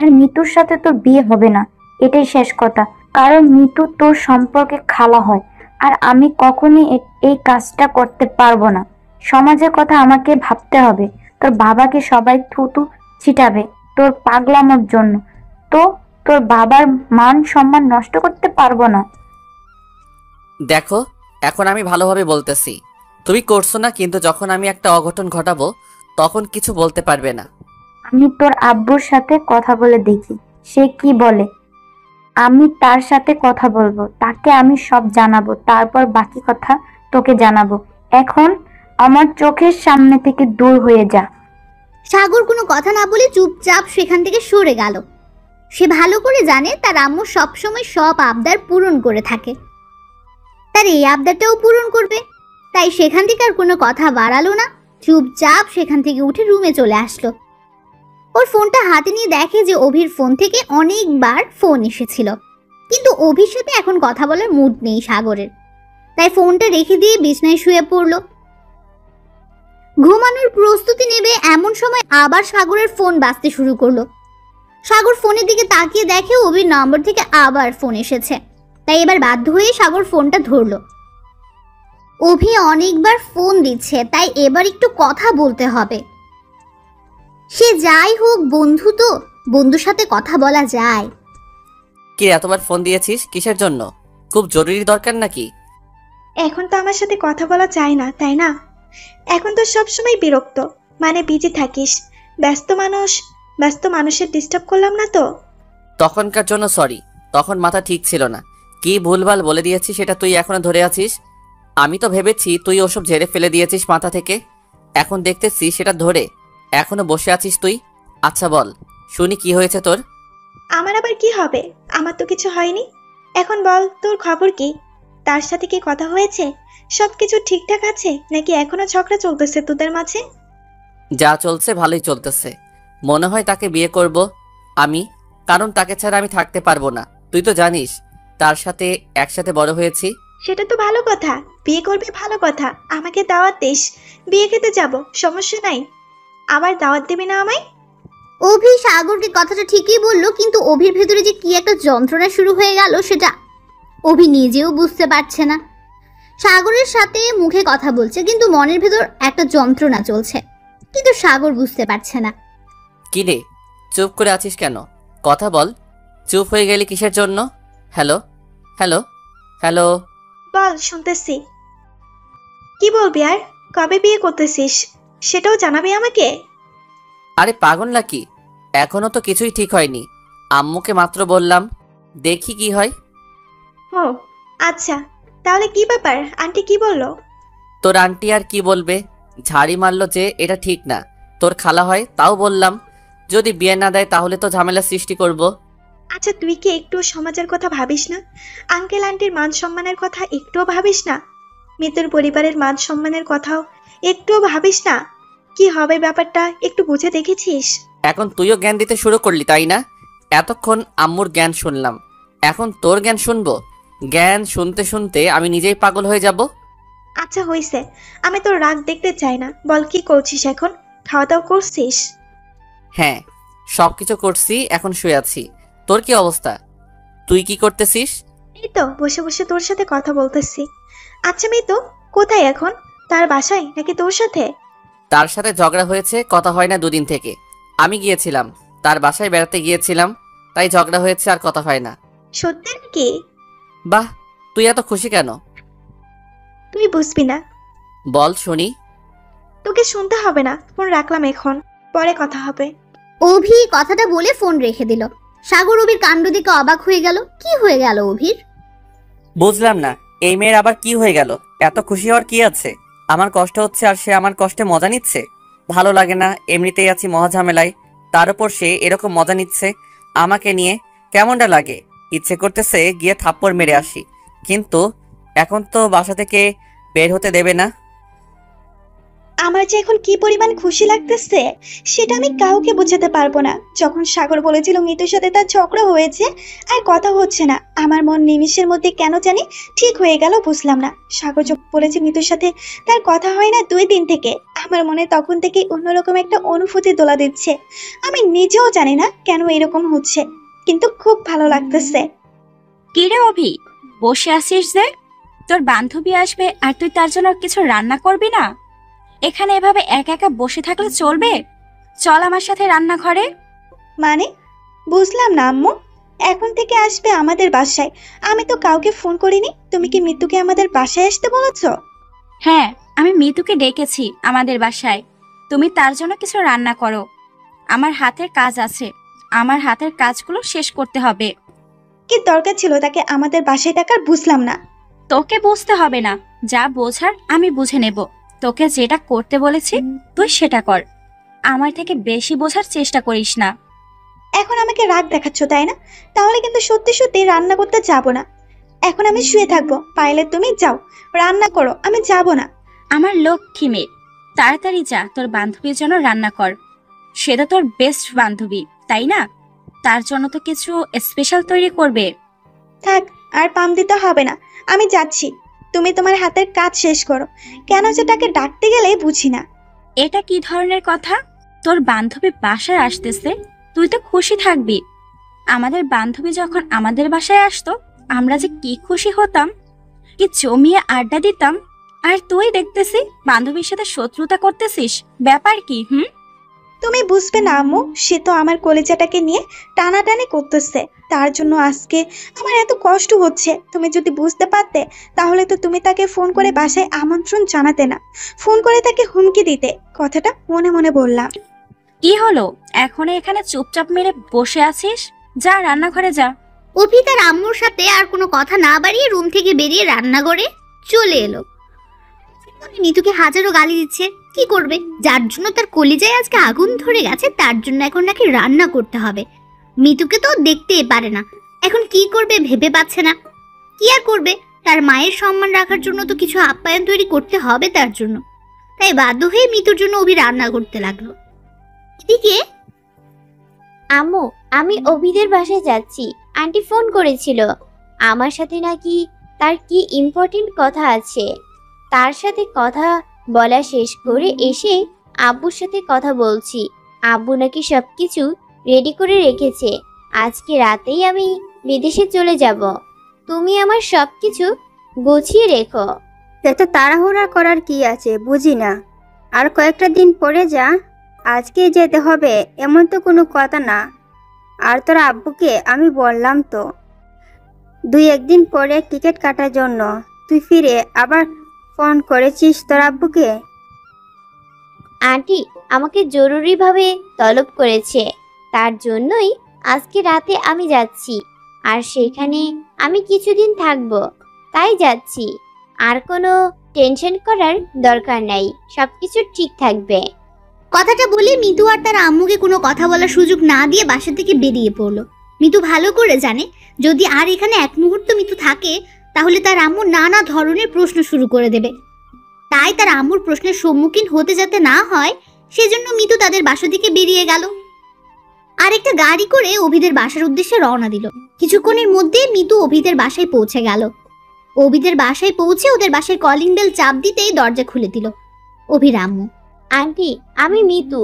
[SPEAKER 5] আর মিতুর সাথে তোর বিয়ে হবে না, এটাই শেষ কথা। কারণ মিতু তোর সম্পর্কে খালা হয়, আর আমি কখনই এই কাজটা করতে পারবো না। সমাজের কথা আমাকে ভাবতে হবে। তোর বাবাকে সবাই থুতু ছিটাবে তোর পাগলামোর জন্য, তো তোর বাবার মান সম্মান নষ্ট করতে পারবো না।
[SPEAKER 1] দেখো, এখন আমি ভালোভাবে বলতেছি, তুমি করছো না, কিন্তু যখন আমি একটা অঘটন ঘটাবো তখন কিছু বলতে পারবে না।
[SPEAKER 5] আমি তোর আব্বুর সাথে কথা বলে দেখি সে কি বলে। আমি তার সাথে কথা বলবো, তাকে আমি সব জানাবো, তারপর বাকি কথা তোকে জানাবো। এখন আমার চোখের সামনে থেকে দূর হয়ে যা।
[SPEAKER 4] সাগর কোনো কথা না বলে চুপচাপ সেখান থেকে সরে গেল। সে ভালো করে জানে তার আম্মু সবসময় সব আবদার পূরণ করে থাকে, তার এই আবদারটাও পূরণ করবে। তাই সেখান থেকে আর কোনো কথা বাড়ালো না, চুপচাপ সেখান থেকে উঠে রুমে চলে আসলো। ওর ফোনটা হাতে নিয়ে দেখে যে অভির ফোন থেকে অনেকবার ফোন এসেছিল, কিন্তু অভির সাথে এখন কথা বলার মুড নেই সাগরের। তাই ফোনটা রেখে দিয়ে বিছানায় শুয়ে পড়লো। ঘুমানোর প্রস্তুতি নেবে এমন সময় আবার সাগরের ফোন বাজতে শুরু করলো। সাগর ফোনের দিকে তাকিয়ে দেখে অভির নম্বর থেকে আবার ফোন এসেছে। তাই এবার বাধ্য হয়ে সাগর ফোনটা ধরলো। অভি অনেকবার ফোন দিচ্ছে, তাই এবার একটু কথা বলতে হবে। সে যাই হোক বন্ধু, তো বন্ধুর সাথে কথা বলা যায়।
[SPEAKER 1] কি এতবার ফোন দিয়েছিস কিসের জন্য? খুব জরুরি দরকার নাকি?
[SPEAKER 3] এখন তো আমার সাথে কথা বলা যায় না, তাই না? এখন তো সবসময় বিরক্ত, মানে বিজি থাকিস। ব্যস্ত মানুষের ডিস্টার্ব করলাম না তো?
[SPEAKER 1] তখনকার জন্য সরি, তখন মাথা ঠিক ছিল না। কি ভুলভাল বলে দিয়েছি সেটা তুই এখনো ধরে আছিস? আমি তো ভেবেছি তুই ওসব ঝেড়ে ফেলে দিয়েছিস মাথা থেকে, এখন দেখতেছি সেটা ধরে এখনো বসে আছিস তুই। আচ্ছা বল শুনি, কি হয়েছে তোর?
[SPEAKER 3] আমার আবার কি হবে? আমার তো কিছু হয়নি। এখন বল তোর খবর কি? তার সাথে কি কথা হয়েছে? সবকিছু ঠিকঠাক আছে নাকি এখনো ঝগড়া চলতেছে তোদের মাঝে?
[SPEAKER 1] যা চলছে ভালোই চলতেছে। মনে হয় তাকে বিয়ে করব আমি, কারণ তাকে ছাড়া আমি থাকতে পারবো না। তুই তো জানিস তার সাথে একসাথে বড় হয়েছি।
[SPEAKER 3] সেটা তো ভালো কথা, বিয়ে করবি ভালো কথা। আমাকে দাওয়াত দিস, বিয়ে খেতে যাব, সমস্যা নাই। আবার দাওয়াত দিবি না আমায়?
[SPEAKER 4] অভি সাগরকে কথাটা ঠিকই বললো, কিন্তু অভির ভেতরে যে কি একটা যন্ত্রণা শুরু হয়ে গেল সেটা অভি নিজেও বুঝতে পারছে না। সাগরের সাথে মুখে কথা বলছে, কিন্তু মনের ভেতর একটা যন্ত্রণা চলছে, কিন্তু সাগর বুঝতে পারছে না।
[SPEAKER 1] কি রে, চুপ করে আছিস কেন? কথা বল। চুপ হয়ে গেলি কিসের জন্য? Hello hello hello.
[SPEAKER 3] বল, শুনতেছি। কি বলবি আর? কবে বিয়ে করতেছিস সেটাও জানাবি আমাকে?
[SPEAKER 1] আরে পাগল নাকি, এখনো তো কিছুই ঠিক হয়নি। আম্মুকে মাত্র বললাম, দেখি কি হয়।
[SPEAKER 3] ও আচ্ছা, তাহলে কি ব্যাপার? আন্টি কি বললো?
[SPEAKER 1] তোর আন্টি আর কি বলবে, ঝাড়ি মারলো যে এটা ঠিক না। তোর খালা হয় তাও বললাম, যদি বিয়ে না দেয় তাহলে তো ঝামেলা সৃষ্টি করব।
[SPEAKER 3] আচ্ছা, তুই কি একটু সমাজের কথা ভাবিস না? আঙ্কেল আন্টির মান সম্মানের কথা একটুও ভাবিস না? মৃতের পরিবারের মান সম্মানের কথাও একটুও ভাবিস না? কি হবে ব্যাপারটা একটু বুঝে দেখেছিস?
[SPEAKER 1] এখন তুইও জ্ঞান দিতে শুরু করলি তাই না? এতক্ষণ আম্মুর জ্ঞান শুনলাম, এখন তোর জ্ঞান শুনবো? জ্ঞান শুনতে শুনতে আমি নিজেই পাগল হয়ে যাব।
[SPEAKER 3] আচ্ছা হইছে, আমি তোর রাগ দেখতে চাই না। বল, কি করছিস এখন? খাওয়া দাওয়া করছিস?
[SPEAKER 1] হ্যাঁ, সবকিছু করছি, এখন শুয়ে আছি। তোর কি অবস্থা? তুই কি করতেছিস?
[SPEAKER 3] এই তো বসে বসে তোর সাথে কথা বলতেছি। আচ্ছা মেয়ে তো কোথায় এখন? তার বাসায় নাকি তোর সাথে?
[SPEAKER 1] তার সাথে ঝগড়া হয়েছে, কথা হয় না দুদিন থেকে। আমি গিয়েছিলাম তার বাসায় বেড়াতে গিয়েছিলাম, তাই ঝগড়া হয়েছে, আর কথা হয় না।
[SPEAKER 3] সত্যি নাকি?
[SPEAKER 1] বাহ, তুই এত খুশি কেন?
[SPEAKER 3] তুই বুঝবি না।
[SPEAKER 1] বল শুনি।
[SPEAKER 3] তোকে শুনতে হবে না, ফোন রাখলাম এখন, পরে কথা হবে।
[SPEAKER 4] অভি কথাটা বলে ফোন রেখে দিল। সাগর অভির কাণ্ড দেখে অবাক হয়ে গেল। কি হয়ে গেল অভির?
[SPEAKER 1] বুঝলাম না, এই মেয়ের আবার কি হয়ে গেল? এত খুশি হওয়ার কি আছে? আমার কষ্ট হচ্ছে আর সে আমার কষ্টে মজা নিচ্ছে। ভালো লাগে না, এমনিতেই আছি মহাঝামেলায়, তার উপর সে এরকম মজা নিচ্ছে আমাকে নিয়ে। কেমনটা লাগে? ইচ্ছে করতেছে গিয়ে থাপ্পড় মেরে আসি, কিন্তু এখন তো বাসা থেকে বের হতে দেবে না।
[SPEAKER 3] আমার যে এখন কি পরিমাণ খুশি লাগতেছে সেটা আমি কাউকে বোঝাতে পারবো না। যখন সাগর বলেছিল মিতুর সাথে তার ঝগড়া হয়েছে আর কথা হচ্ছে না, আমার মন নিমিষের মধ্যে কেন জানি ঠিক হয়ে গেল, বুঝলাম না। সাগর যখন বলেছে মিতুর সাথে তার কথা হয় না 2 দিন থেকে, আমার মনে তখন থেকে অন্যরকম একটা অনুভূতি দোলা দিচ্ছে। আমি নিজেও জানি না কেন এরকম হচ্ছে, কিন্তু খুব ভালো লাগতেছে।
[SPEAKER 7] কিরে অভি, বসে আছিস যে? তোর বান্ধবী আসবে আর তুই তার জন্য কিছু রান্না করবি না? এখানে এভাবে একা একা বসে থাকলে চলবে? চল আমার সাথে রান্নাঘরে।
[SPEAKER 3] মানে বুঝলাম না আম্মু, এখন থেকে আসবে আমাদের বাসায়? আমি তো কাউকে ফোন করিনি। তুমি কি মিতুকে আমাদের বাসায় আসতে বলেছো?
[SPEAKER 7] হ্যাঁ, আমি মিতুকে ডেকেছি আমাদের বাসায়। তুমি তার জন্য কিছু রান্না করো। আমার হাতের কাজ আছে, আমার হাতের কাজগুলো শেষ করতে হবে।
[SPEAKER 3] কি দরকার ছিল তাকে আমাদের বাসায় ডাকার, বুঝলাম না।
[SPEAKER 7] তোকে বুঝতে হবে না, যা বোঝার আমি বুঝে নেব। তোকে যেটা করতে বলেছি তুই সেটা কর, আমার থেকে বেশি বোঝার চেষ্টা করিস না।
[SPEAKER 3] এখন আমাকে রাগ দেখাচ্ছ তাই না? তাহলে কিন্তু সত্যি সত্যি রান্না করতে যাব না। এখন আমি শুয়ে থাকবো, পাইলে তুমি যাও রান্না করো, আমি যাব না।
[SPEAKER 7] আমার লক্ষ্মী মেয়ে, তাড়াতাড়ি যা, তোর বান্ধবীর জন্য রান্না কর। সেটা তোর বেস্ট বান্ধবী, তাই না? তার জন্য তো কিছু স্পেশাল তৈরি করবে।
[SPEAKER 3] থাক, আর পাম দিতে হবে না, আমি যাচ্ছি। তুমি তোমার হাতের কাজ শেষ করো। কেন যে তাকে ডাকতে গেলে বুঝি না।
[SPEAKER 7] এটা কি ধরনের কথা? তোর বান্ধবী বাসায় আসতেছে, তুই তো খুশি থাকবি। আমাদের বান্ধবী যখন আমাদের বাসায় আসতো আমরা যে কি খুশি হতাম, কি জমিয়ে আড্ডা দিতাম। আর তুই দেখতেছি বান্ধবীর সাথে শত্রুতা করতেছিস, ব্যাপার কি?
[SPEAKER 3] তুমি বুঝবে না আম্মু, সে তো আমার কলেজাটাকে নিয়ে টানাটানি করতেছে, তার জন্য আজকে আমার এত কষ্ট হচ্ছে। তুমি যদি বুঝতে পারতে তাহলে তো তুমি তাকে ফোন করে বাসায় আমন্ত্রণ জানাতে না, ফোন করে তাকে হুমকি দিতে। কথাটা মনে মনে বললাম।
[SPEAKER 7] কি হলো, এখনো এখানে চুপচাপ মেরে বসে আছিস? যা রান্নাঘরে যা।
[SPEAKER 4] অভি তার আম্মুর সাথে আর কোনো কথা না বাড়িয়ে রুম থেকে বেরিয়ে রান্নাঘরে চলে এলো। নিতুকে হাজারো গালি দিচ্ছে, কি করবে? যার জন্য তার কলিজায় আজকে আগুন ধরে গেছে, তার জন্য এখন নাকি রান্না করতে হবে। মিতুকে তো দেখতেই পারে না, এখন কি করবে ভেবে পাচ্ছে না। কি আর করবে, তার মায়ের সম্মান রাখার জন্য তো কিছু আপ্যায়ন তৈরি করতে হবে তার জন্য। তাই বাধ্য হয়ে মিতুর জন্য অভি রান্না করতে লাগলো। এদিকে
[SPEAKER 2] আম্মু, আমি অভিদের বাসায় যাচ্ছি। আন্টি ফোন করেছিল, আমার সাথে নাকি তার কি ইম্পর্টেন্ট কথা আছে। তার সাথে কথা বলা শেষ করে এসে আব্বুর সাথে কথা বলছি। আব্বু নাকি সবকিছু রেডি করে রেখেছে। আজকে রাতেই আমি বিদেশে চলে যাব। তুমি আমার সবকিছু গুছিয়ে রেখো।
[SPEAKER 6] এত তাড়াহুড়া করার কি আছে বুঝি না। আর কয়েকটা দিন পরে যা, আজকে যেতে হবে এমন তো কোনো কথা না। আর তোর আব্বুকে আমি বললাম তো 2-1 দিন পরে টিকিট কাটার জন্য। তুই ফিরে আবার ফোন করেছিস তোর আব্বুকে?
[SPEAKER 2] আন্টি আমাকে জরুরিভাবে তলব করেছে, তার জন্যই আজকে রাতে আমি যাচ্ছি। আর সেখানে আমি কিছুদিন থাকবো, তাই যাচ্ছি। আর কোনো টেনশন করার দরকার নাই, সবকিছু ঠিক থাকবে।
[SPEAKER 4] কথাটা বলে মিতু আর তার আম্মুকে কোনো কথা বলার সুযোগ না দিয়ে বাসা থেকে বেরিয়ে পড়লো। মিতু ভালো করে জানে যদি আর এখানে এক মুহূর্ত মিতু থাকে তাহলে তার আম্মু নানা ধরনের প্রশ্ন শুরু করে দেবে। তাই তার আম্মুর প্রশ্নের সম্মুখীন হতে যাতে না হয় সেজন্য মিতু তাদের বাসা থেকে বেরিয়ে গেল আর একটা গাড়ি করে অভিদের বাসার উদ্দেশ্যে রওনা দিল। কিছুক্ষণের মধ্যে মিতু অভিদের বাসায় পৌঁছে গেল। অভিদের বাসায় পৌঁছে ওদের বাসায় কলিং বেল চাপ দিতেই দরজা খুলে দিল অভির আম্মু।
[SPEAKER 2] আন্টি, আমি মিতু।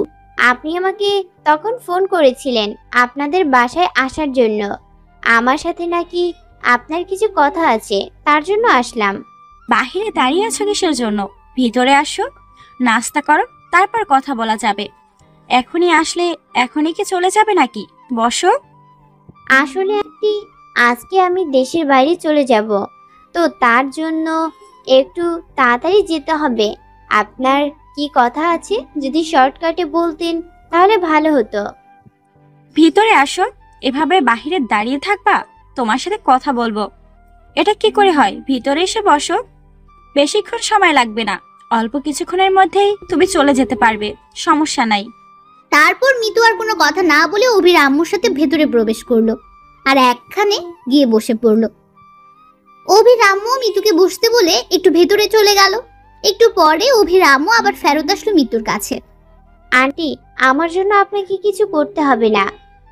[SPEAKER 2] আপনি আমাকে তখন ফোন করেছিলেন আপনাদের বাসায় আসার জন্য। আমার সাথে নাকি আপনার কিছু কথা আছে, তার জন্য আসলাম।
[SPEAKER 7] বাহিরে দাঁড়িয়ে আছো কিসের জন্য? ভিতরে আসো, নাস্তা করো, তারপর কথা বলা যাবে। এখনই আসলে এখনই কি চলে যাবে নাকি? বসো।
[SPEAKER 2] আসলে আন্টি, আজকে আমি দেশের বাইরে চলে যাব, তো তার জন্য একটু তাড়াতাড়ি যেতে হবে। আপনার কি কথা আছে যদি শর্টকাটে বলতেন তাহলে ভালো হতো।
[SPEAKER 7] ভিতরে আসো। এভাবে বাহিরে দাঁড়িয়ে থাকবা? তোমার সাথে কথা বলবো। এটা কি করে হয়? ভিতরে এসে বসো। বেশিক্ষণ সময় লাগবে না, অল্প কিছুক্ষণের মধ্যেই তুমি চলে যেতে পারবে, সমস্যা নাই।
[SPEAKER 4] তারপর মিতু আর কোনো কথা না বলে অভির আম্মুর সাথে ভেতরে প্রবেশ করলো আর একখানে গিয়ে বসে পড়লো। অভির আম্মু মিতুকে বসতে বলে একটু ভেতরে চলে গেল। একটু পরে অভির আম্মু আবার ফেরত আসলো মিতুর কাছে।
[SPEAKER 2] আন্টি, আমার জন্য আপনাকে কিছু করতে হবে না।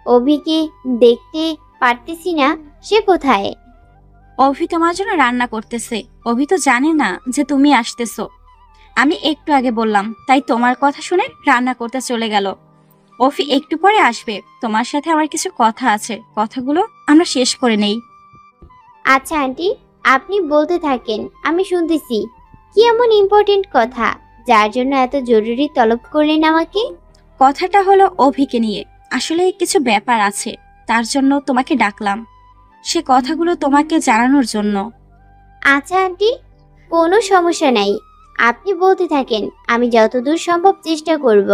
[SPEAKER 2] অভিকে দেখতে পারতেছি না, সে কোথায়?
[SPEAKER 7] অভি তোমার জন্য রান্না করতেছে। অভি তো জানে না যে তুমি আসতেছো। আমি একটু আগে বললাম, তাই তোমার কথা শুনে রান্না করতে চলে গেল। অভি একটু পরে আসবে। তোমার সাথে আমার কিছু কথা আছে, কথাগুলো আমরা শেষ করে নেই।
[SPEAKER 2] আচ্ছা আন্টি, আপনি বলতে থাকেন, আমি শুনতেছি। কি এমন ইম্পর্টেন্ট কথা যার জন্য এত জরুরি তলব করলেন আমাকে?
[SPEAKER 7] কথাটা হলো অভিকে নিয়ে। আসলে কিছু ব্যাপার আছে, তার জন্য তোমাকে ডাকলাম। সে কথাগুলো তোমাকে জানানোর জন্য।
[SPEAKER 2] আচ্ছা আন্টি, কোনো সমস্যা নাই, আপনি বলতে থাকেন। আমি যতদূর সম্ভব চেষ্টা করব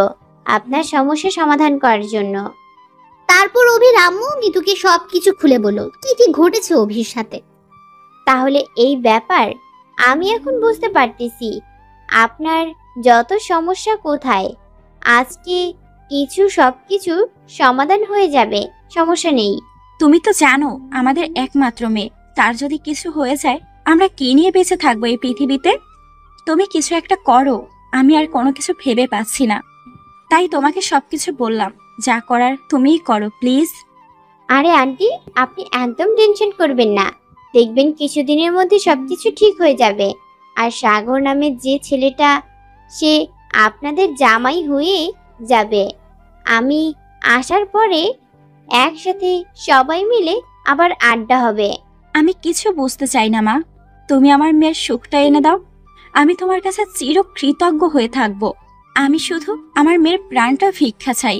[SPEAKER 2] আপনার সমস্যা সমাধান করার জন্য।
[SPEAKER 4] তারপর অভির আম্মু মিতুকে সবকিছু খুলে বলল কি কি ঘটেছে অভির সাথে।
[SPEAKER 2] তাহলে এই ব্যাপার আমি এখন বুঝতে পারতেছি আপনার যত সমস্যা কোথায়। আজকে সবকিছু সমাধান হয়ে যাবে, সমস্যা নেই।
[SPEAKER 7] তুমি তো জানো আমাদের একমাত্র মেয়ে, তার যদি কিছু হয়ে যায় আমরা কি নিয়ে বেঁচে থাকবো এই পৃথিবীতে? তুমি কিছু একটা করো, আমি আর কোনো কিছু ভেবে পাচ্ছি না। তাই তোমাকে সবকিছু বললাম, যা করার তুমিই করো প্লিজ।
[SPEAKER 2] আরে আন্টি, আপনি একদম টেনশন করবেন না, দেখবেন কিছুদিনের মধ্যে সবকিছু ঠিক হয়ে যাবে। আর সাগর নামের যে ছেলেটা, সে আপনাদের জামাই হয়ে যাবে। আমি আসার পরে একসাথে সবাই মিলে আবার আড্ডা হবে।
[SPEAKER 7] আমি কিছু বুঝতে চাই না মা, তুমি আমার মেয়ের সুখটা এনে দাও। আমি তোমার কাছে চিরকৃতজ্ঞ হয়ে থাকবো। আমি শুধু আমার মেয়ের প্রাণটা ভিক্ষা চাই,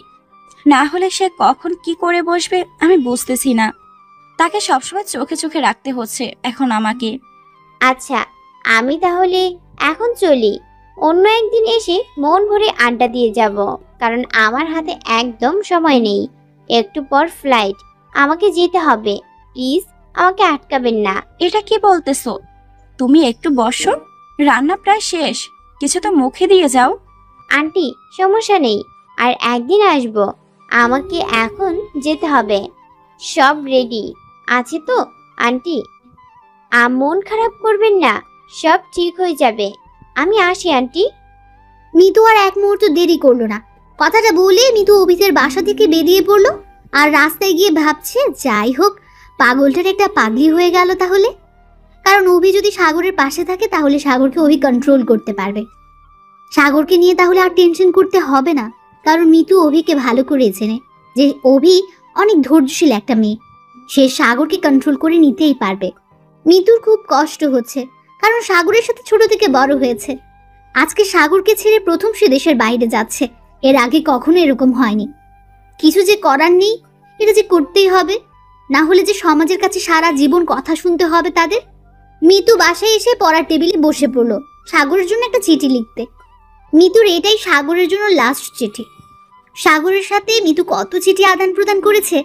[SPEAKER 7] না হলে সে কখন কি করে বসবে আমি বুঝতেছি না। তাকে সবসময় চোখে চোখে রাখতে হচ্ছে এখন আমাকে।
[SPEAKER 2] আচ্ছা, আমি তাহলে এখন চলি। অন্য একদিন এসে মন ভরে আড্ডা দিয়ে যাব, কারণ আমার হাতে একদম সময় নেই। একটু পর ফ্লাইট, আমাকে যেতে হবে। প্লিজ আমাকে আটকাবেন না।
[SPEAKER 7] এটা কি বলতেছো? তুমি একটু বসো, রান্না প্রায় শেষ, কিছু তো মুখে দিয়ে যাও।
[SPEAKER 2] আন্টি, সমস্যা নেই, আর একদিন আসবো। আমাকে এখন যেতে হবে। সব রেডি,
[SPEAKER 8] আছে তো আন্টি? মন খারাপ করবেন না, সব ঠিক হয়ে যাবে। আমি আসি আন্টি।
[SPEAKER 4] মিতু আর এক মুহূর্ত দেরি করলো না। কথাটা বলে মিতু অভিদের বাসা থেকে বেরিয়ে পড়লো। আর রাস্তায় গিয়ে ভাবছে, যাই হোক, পাগলটার একটা পাগলি হয়ে গেল তাহলে। কারণ অভি যদি সাগরের পাশে থাকে তাহলে সাগরকে অভি কন্ট্রোল করতে পারবে। সাগরকে নিয়ে তাহলে আর টেনশন করতে হবে না, কারণ মিতু অভিকে ভালো করে চেনে যে অভি অনেক ধৈর্যশীল একটা মেয়ে, সে সাগরকে কন্ট্রোল করে নিতেই পারবে। মিতুর খুব কষ্ট হচ্ছে, কারণ সাগরের সাথে ছোট থেকে বড় হয়েছে। আজকে সাগরকে ছেড়ে প্রথম সে দেশের বাইরে যাচ্ছে। এর আগে কখনো এরকম হয়নি। কিছু যে করার নেই, এটা যে করতেই হবে, না হলে যে সমাজের কাছে সারা জীবন কথা শুনতে হবে তাদের। মিতু বাসায় এসে পড়ার টেবিলে বসে পড়লো সাগরের জন্য একটা চিঠি লিখতে। মিতুর এটাই সাগরের জন্য লাস্ট চিঠি। সাগরের সাথে মিতু কত চিঠি আদান প্রদান করেছে,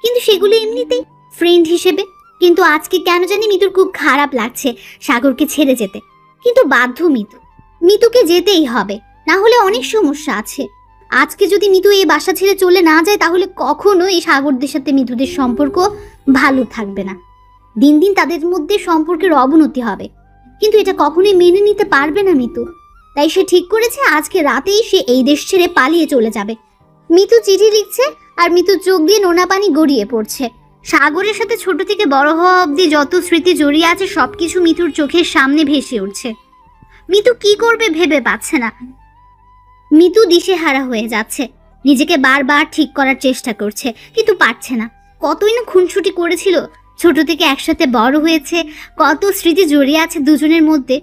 [SPEAKER 4] কিন্তু সেগুলো এমনিতেই ফ্রেন্ড হিসেবে। কিন্তু আজকে কেন জানি মিতুর খুব খারাপ লাগছে সাগরকে ছেড়ে যেতে, কিন্তু বাধ্য মিতুকে যেতেই হবে, না হলে অনেক সমস্যা আছে। আজকে যদি মিতু এই বাসা ছেড়ে চলে না যায় তাহলে কখনো এই সাগরদের সাথে মিতুদের সম্পর্ক ভালো থাকবে না। দিন দিন তাদের মধ্যে সম্পর্কের অবনতি হবে, কিন্তু এটা কখনোই মেনে নিতে পারবে না মিতু। তাই সে ঠিক করেছে আজকে রাতেই সে এই দেশ ছেড়ে পালিয়ে চলে যাবে। মিতু চিঠি লিখছে আর মিতু চোখ দিয়ে নোনা পানি গড়িয়ে পড়ছে। সাগরের সাথে ছোট থেকে বড় হওয়া অবধি যত স্মৃতি জড়িয়ে আছে সবকিছু মিতুর চোখের সামনে ভেসে উঠছে। মিতু কি করবে ভেবে পাচ্ছে না। মিতু দিশেহারা হয়ে যাচ্ছে, নিজেকে বারবার ঠিক করার চেষ্টা করছে, কিন্তু পারছে না। কতই না খুনসুটি করেছিল, ছোট থেকে একসাথে বড় হয়েছে, কত স্মৃতি জড়িয়ে আছে দুজনের মধ্যে,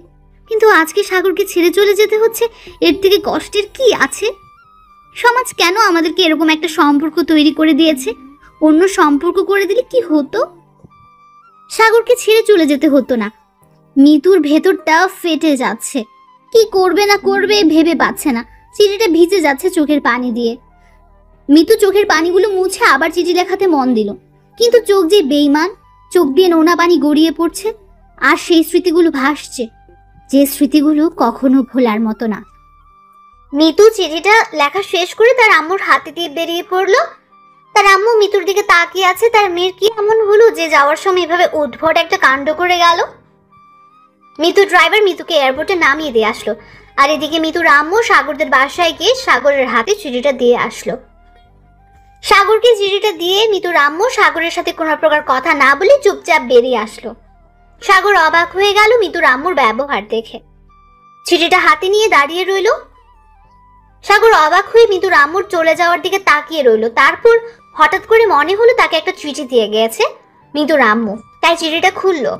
[SPEAKER 4] কিন্তু আজকে সাগরকে ছেড়ে চলে যেতে হচ্ছে। এর থেকে কষ্টের কি আছে? সমাজ কেন আমাদেরকে এরকম একটা সম্পর্ক তৈরি করে দিয়েছে? অন্য সম্পর্ক করে দিলে কি হতো? সাগরকে ছেড়ে চলে যেতে হতো না। মিতুর ভেতরটা ফেটে যাচ্ছে, কি করবে না করবে ভেবে পাচ্ছে না। চিঠিটা ভিজে যাচ্ছে চোখের পানি দিয়ে। মিতু চোখের পানিগুলো মুছে আবার চিঠি লেখাতে মন দিল, কিন্তু চোখ যে বেইমান, চোখ দিয়ে নোনা পানি গড়িয়ে পড়ছে। আর সেই স্মৃতিগুলো ভাসছে, যে স্মৃতিগুলো কখনো ভোলার মতো না। মিতু চিঠিটা লেখা শেষ করে তার আম্মুর হাতে দিয়ে বেরিয়ে পড়লো। তার আম্মু মিতুর দিকে তাকিয়ে আছে। তার মেয়ের কি এমন হলো যে যাওয়ার সময় এভাবে উদ্ভট একটা কাণ্ড করে গেল? মিতু ড্রাইভার মিতুকে এয়ারপোর্টে নামিয়ে দিয়ে আসলো, আর এদিকে মিতুর আম্মু সাগরদের বাসায় গিয়ে সাগরের হাতে চিঠিটা দিয়ে আসলো। সাগরকে চিঠিটা দিয়ে মিতুর আম্মু সাগরের সাথে কোনো প্রকার কথা না বলে চুপচাপ বেরিয়ে আসলো। সাগর অবাক হয়ে গেল মিতুর আম্মুর ব্যবহার দেখে। চিঠিটা হাতে নিয়ে দাঁড়িয়ে রইল। সাগর অবাক হয়ে মিতুর আম্মুর চলে যাওয়ার দিকে তাকিয়ে রইল। তারপর হঠাৎ করে মনে হলো তাকে একটা চিঠি দিয়ে গিয়েছে মিতুর আম্মু, তাই চিঠিটা খুললো।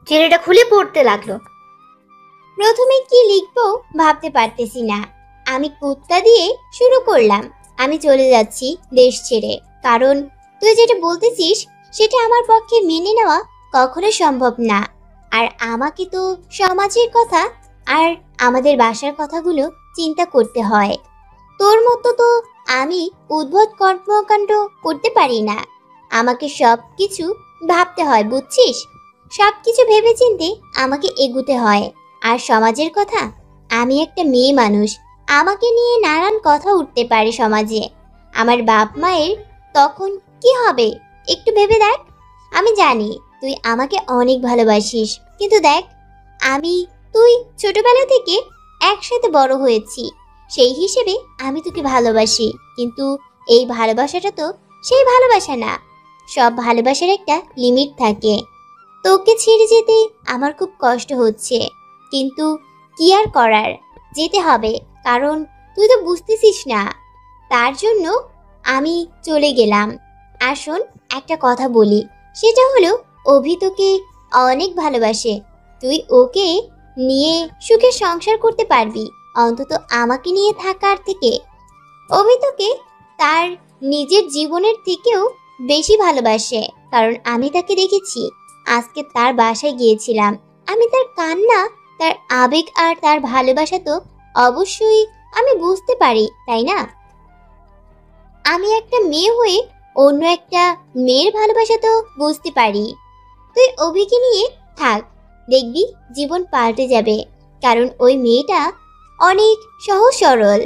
[SPEAKER 4] চিঠিটা খুলে পড়তে লাগলো।
[SPEAKER 8] প্রথমে কি লিখবো ভাবতে পারতেছি না। আমি কুত্তা দিয়ে শুরু করলাম। আমি চলে যাচ্ছি দেশ ছেড়ে, কারণ তুই যেটা বলতেছিস সেটা আমার পক্ষে মেনে নেওয়া কখনো সম্ভব না। আর আমাকে তো সমাজের কথা আর আমাদের বাসার কথাগুলো চিন্তা করতে হয়। তোর মতো তো আমি উদ্ভট কর্মকাণ্ড করতে পারি না। আমাকে সব কিছু ভাবতে হয়, বুঝছিস? সব কিছু ভেবে চিন্তে আমাকে এগুতে হয়। আর সমাজের কথা, আমি একটা মেয়ে মানুষ, আমাকে নিয়ে নানান কথা উঠতে পারে সমাজে। আমার বাপ মায়ের তখন কি হবে একটু ভেবে দেখ। আমি জানি তুই আমাকে অনেক ভালোবাসিস, কিন্তু দেখ, তুই ছোটবেলা থেকে একসাথে বড় হয়েছি, সেই হিসেবে আমি তোকে ভালোবাসি। কিন্তু এই ভালোবাসাটা তো সেই ভালোবাসা না। সব ভালোবাসার একটা লিমিট থাকে। তোকে ছেড়ে যেতে আমার খুব কষ্ট হচ্ছে, কিন্তু কি আর করার, যেতে হবে, কারণ তুই তো বুঝতেছিস না। তার জন্য আমি চলে গেলাম। আর শোন, একটা কথা বলি, সেটা হলো অভি তোকে অনেক ভালোবাসে। তুই ওকে নিয়ে সুখে সংসার করতে পারবি, অন্তত আমাকে নিয়ে থাকার থেকে। অভি তোকে তার নিজের জীবনের থেকেও বেশি ভালোবাসে, কারণ আমি তাকে দেখেছি। আজকে তার বাসায় গিয়েছিলাম, আমি তার কান্না, তার আবেগ আর তার ভালোবাসা তো অবশ্যই আমি বুঝতে পারি, তাই না? আমি একটা মেয়ে হয়ে অন্য একটা মেয়ের ভালোবাসা তো বুঝতে পারি। তুই অভিকে নিয়ে থাক, দেখবি জীবন পাল্টে যাবে, কারণ ওই মেয়েটা অনেক সহজ সরল।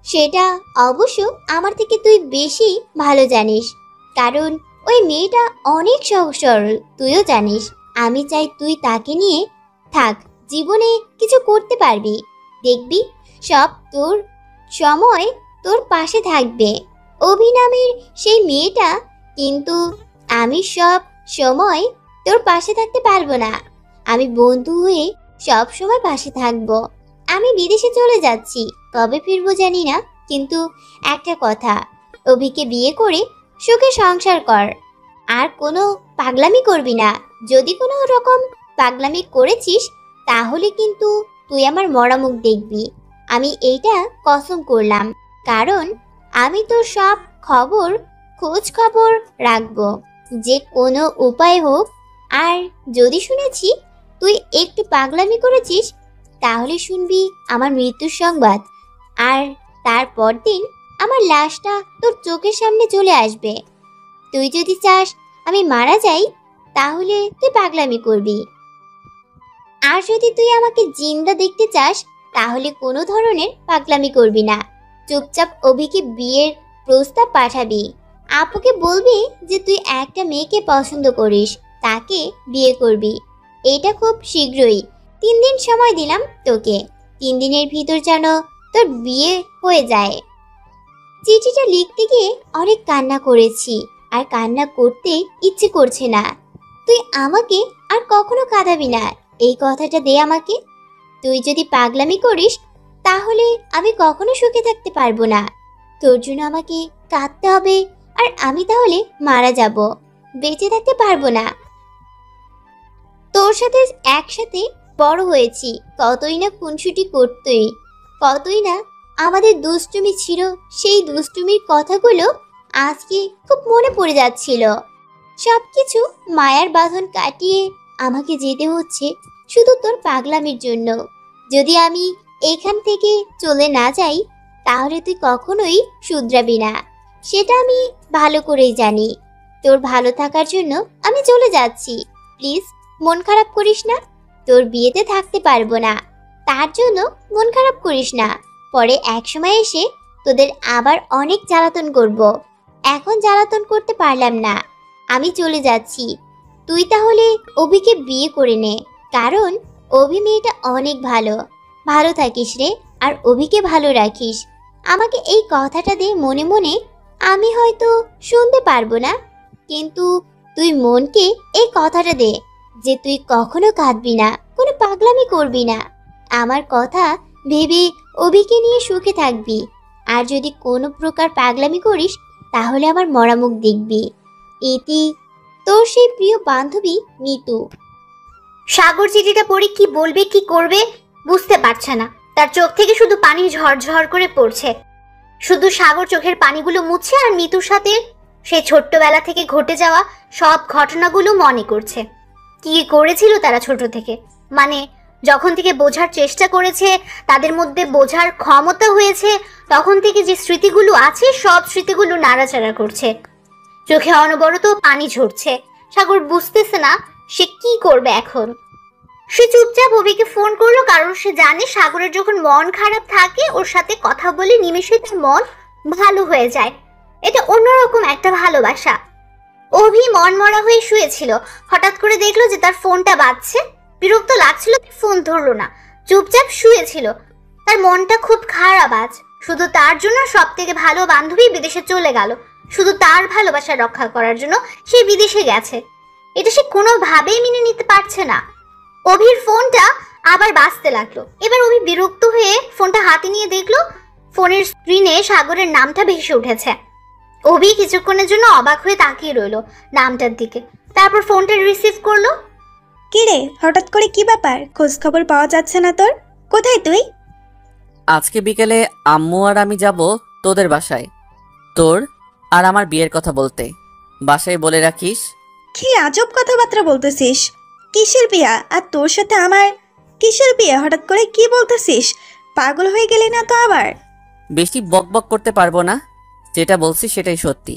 [SPEAKER 8] সেটা অবশ্য আমার থেকে তুই বেশি ভালো জানিস, কারণ ওই মেয়েটা অনেক সহজ সরল, তুইও জানিস। আমি চাই তুই তাকে নিয়ে থাক, জীবনে কিছু করতে পারবি, দেখবি সব তোর সময় তোর পাশে থাকবে। অভি নামের সেই মেয়েটা, কিন্তু আমি সব সময় তোর পাশে থাকতে পারবো না। আমি বন্ধু হয়ে সব সময় পাশে থাকবো। আমি বিদেশে চলে যাচ্ছি, কবে ফিরবো জানি না, কিন্তু একটা কথা, অভিকে বিয়ে করে সুখে সংসার কর। আর কোনো পাগলামি করবি না। যদি কোনো রকম পাগলামি করেছিস তাহলে কিন্তু তুই আমার মরা মুখ দেখবি। আমি এইটা কসম করলাম, কারণ আমি তোর সব খোঁজ খবর রাখবো, যে কোনো উপায় হোক। আর যদি শুনেছি তুই একটু পাগলামি করেছিস, তাহলে শুনবি আমার মৃত্যুর সংবাদ। আর তারপর দিন আমার লাশটা তোর চোখের সামনে চলে আসবে। তুই যদি চাস আমি মারা যাই, তাহলে তুই পাগলামি করবি। আর যদি তুই আমাকে জিন্দা দেখতে চাস, তাহলে কোনো ধরনের পাগলামি করবি না। চুপচাপ অভিকে বিয়ের প্রস্তাব পাঠাবি। আপুকে বলবি যে তুই একটা মেয়েকে পছন্দ করিস, তাকে বিয়ে করবি। এটা খুব শীঘ্রই, 3 দিন সময় দিলাম তোকে। 3 দিনের ভিতর যেন তোর বিয়ে হয়ে যায়। চিঠিটা লিখতে গিয়ে অনেক কান্না করেছি, আর কান্না করতে ইচ্ছে করছে না। তুই আমাকে আর কখনো কাঁদাবি না, এই কথাটা দে আমাকে। তুই যদি পাগলামি করিস তাহলে আমি কখনো সুখে থাকতে পারবো না। তোর জন্য আমাকে কাঁদতে হবে, আর আমি তাহলে মারা যাব, বেঁচে থাকতে পারবো না। তোর সাথে একসাথে বড় হয়েছি, কতই না খুনসুটি করতই, কতই না আমাদের দুষ্টুমি ছিল। সেই দুষ্টুমির কথাগুলো আজকে খুব মনে পড়ে যাচ্ছিল। সবকিছু মায়ার বাঁধন কাটিয়ে আমাকে যেতে হচ্ছে শুধু তোর পাগলামির জন্য। যদি আমি এখান থেকে চলে না যাই, তাহলে তুই কখনোই শুধরাবি না, সেটা আমি ভালো করেই জানি। তোর ভালো থাকার জন্য আমি চলে যাচ্ছি, প্লিজ মন খারাপ করিস না। তোর বিয়েতে থাকতে পারবো না, তার জন্য মন খারাপ করিস না। পরে একসময় এসে তোদের আবার অনেক জ্বালাতন করব। এখন জ্বালাতন করতে পারলাম না, আমি চলে যাচ্ছি। তুই তাহলে অভিকে বিয়ে করে নে, কারণ অভি মেয়েটা অনেক ভালো। ভালো থাকিস রে, আর অভিকে ভালো রাখিস। আমাকে এই কথাটা দে মনে মনে। আমি হয়তো শুনতে পারবো না, কিন্তু তুই মনকে এই কথাটা দে যে তুই কখনো কাঁদবি না, কোনো পাগলামি করবি না। আমার কথা ভেবে অভিকে নিয়ে সুখে থাকবি। আর যদি কোনো প্রকার পাগলামি করিস, তাহলে আমার মরা মুখ দেখবি। এটি তোর সেই প্রিয় বান্ধবী মিতু।
[SPEAKER 4] সাগর চিঠিটা পড়ে কি বলবে কি করবে বুঝতে পারছে না। তার চোখ থেকে শুধু পানি ঝরঝর করে পড়ছে। শুধু সাগর চোখের পানিগুলো মুছছে আর মিতুর সাথে সেই ছোট্টবেলা থেকে ঘটে যাওয়া সব ঘটনাগুলো মনে করছে। কি করেছিল তারা ছোট থেকে, মানে যখন থেকে বোঝার চেষ্টা করেছে, তাদের মধ্যে বোঝার ক্ষমতা হয়েছে, তখন থেকে যে স্মৃতিগুলো আছে সব স্মৃতিগুলো নাড়াচাড়া করছে। চোখে অনবরত পানি ঝরছে। সাগর বুঝতেছে না সে কি করবে এখন। সে চুপচাপ অভিকে ফোন করলো, কারণ সে জানে সাগরের যখন মন খারাপ থাকে ওর সাথে কথা বলে নিমেষে তার মন ভালো হয়ে যায়। এটা অন্যরকম একটা ভালোবাসা। অভি মন মরা হয়ে শুয়েছিল, হঠাৎ করে দেখলো যে তার ফোনটা বাজছে। বিরক্ত লাগছিল, ফোন ধরলো না, চুপচাপ শুয়েছিল। তার মনটা খুব খারাপ আজ। শুধু তার জন্য সব থেকে ভালো বান্ধবী বিদেশে চলে গেল, শুধু তার ভালোবাসা রক্ষা করার জন্য সে বিদেশে গেছে। এটা সে কোনোভাবেই মেনে নিতে পারছে না। অভির ফোনটা আবার বাজতে লাগলো। এবার অভি বিরক্ত হয়ে ফোনটা হাতে নিয়ে দেখলো ফোনের স্ক্রিনে সাগরের নামটা ভেসে উঠেছে। অভি কিছুক্ষণের জন্য অবাক হয়ে তাকিয়ে রইলো নামটার দিকে, তারপর ফোনটা রিসিভ করলো।
[SPEAKER 3] কিরে, হঠাৎ করে কি ব্যাপার? খোঁজ খবর পাওয়া যাচ্ছে না তোর, কোথায় তুই?
[SPEAKER 1] আজকে বিকেলে আম্মু আর আমি যাব তোদের বাসায়, তোর আর আমার বিয়ের কথা বলতে। বাসায় বলে রাখিস।
[SPEAKER 3] কি আজব কথাবার্তা বলতেছিস? কিসের বিয়া? আর তোর সাথে আমার কিসের বিয়ে? হঠাৎ করে কি বলতেছিস? পাগল হয়ে গেলি না তো আবার?
[SPEAKER 1] বেশি বকবক করতে পারবো না, যেটা বলছি সেটাই সত্যি।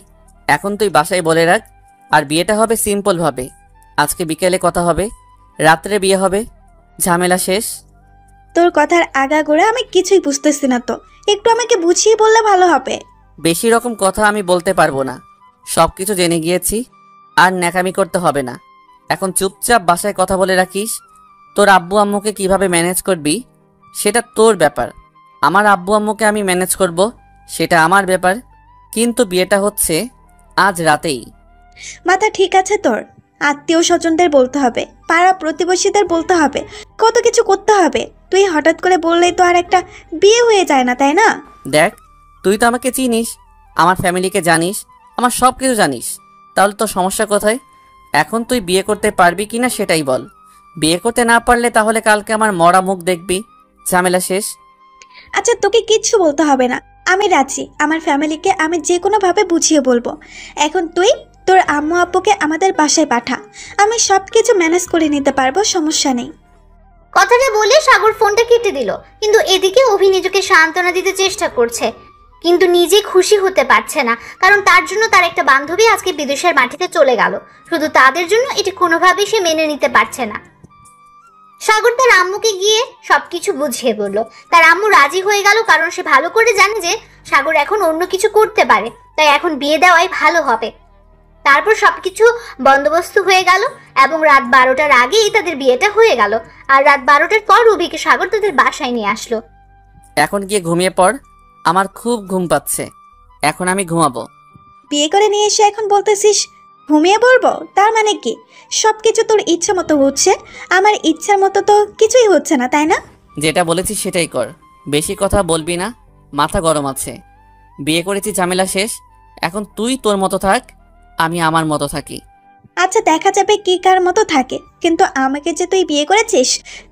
[SPEAKER 1] এখন তুই বাসায় বলে রাখ। আর বিয়েটা হবে সিম্পল ভাবে। আজকে বিকেলে কথা হবে, রাত্রে বিয়ে হবে, ঝামেলা শেষ।
[SPEAKER 3] তোর কথার আগাগোড়া আমি কিছুই বুঝতেছি না তো, একটু আমাকে বুঝিয়ে বললে ভালো হবে।
[SPEAKER 1] বেশি রকম কথা আমি বলতে পারবো না, সবকিছু জেনে গিয়েছি। আর ন্যাকামি করতে হবে না। এখন চুপচাপ বাসায় কথা বলে রাখিস। তোর আব্বু আম্মুকে কিভাবে ম্যানেজ করবি সেটা তোর ব্যাপার। আমার আব্বু আম্মুকে আমি ম্যানেজ করব, সেটা আমার ব্যাপার। কিন্তু বিয়েটা হচ্ছে আজ রাতেই।
[SPEAKER 3] মাথা ঠিক আছে তোর? আত্মীয় স্বজনদের বলতে হবে, পাড়া প্রতিবেশীদের বলতে হবে, কত কিছু করতে হবে। তুই হঠাৎ করে বললেই তো আর একটা বিয়ে হয়ে যায় না, তাই না?
[SPEAKER 1] দেখ, তুই তো আমাকে চিনিস, আমার ফ্যামিলিকে জানিস, আমার সব কিছু জানিস। তাহলে তোর সমস্যা কোথায়? এখন তুই বিয়ে করতে পারবি কিনা সেটাই বল। বিয়ে করতে না পারলে তাহলে কালকে আমার মরা মুখ দেখবি। ঝামেলা শেষ।
[SPEAKER 3] আচ্ছা, তোকে কিচ্ছু বলতে হবে না, আমি রাজি। আমার ফ্যামিলিকে আমি যে কোনোভাবে বুঝিয়ে বলবো। এখন তুই তোর আম্মু আব্বুকে আমাদের বাসায় পাঠা, আমি সব কিছু ম্যানেজ করে নিতে পারবো, সমস্যা নেই।
[SPEAKER 4] কথাটা বলে সাগর ফোনটা কেটে দিল। কিন্তু এদিকে অভি নিজেকে সান্ত্বনা দিতে চেষ্টা করছে, কিন্তু নিজে খুশি হতে পারছে না, কারণ তার জন্য তার একটা বান্ধবী আজকে বিদেশের মাটিতে চলে গেল। শুধু তাদের জন্য এটি কোনোভাবেই সে মেনে নিতে পারছে না। সাগর তার আম্মুকে গিয়ে সবকিছু বুঝিয়ে বলল। তার আম্মু রাজি হয়ে গেল, কারণ সে ভালো করে জানে যে সাগর এখন অন্য কিছু করতে পারে, তাই এখন বিয়ে দেওয়াই ভালো হবে। তারপর সবকিছু বন্দোবস্ত হয়ে গেল এবং রাত 12টার আগেই তাদের বিয়েটা হয়ে গেল। আর রাত 12টার পর অভিকে সাগর তাদের বাসায় নিয়ে আসলো।
[SPEAKER 1] এখন গিয়ে ঘুমিয়ে পড়, আমার খুব ঘুম পাচ্ছে, এখন আমি ঘুমাবো।
[SPEAKER 3] বিয়ে করে নিয়ে এসে এখন বলতেছিস ঘুমিয়ে পড়বো? তার মানে কি সব কিছু তোর ইচ্ছা মতো হচ্ছে? আমার ইচ্ছার মতো তো কিছুই হচ্ছে না, তাই না?
[SPEAKER 1] যেটা বলেছি সেটাই কর, বেশি কথা বলবি না, মাথা গরম আছে। বিয়ে করেছি, ঝামেলা শেষ। এখন তুই তোর মতো থাক, আমি আমার মতো থাকি।
[SPEAKER 3] আচ্ছা, দেখা যাবে কি কার মতো থাকে, কিন্তু আমাকে যে তুই বিয়ে করেছিস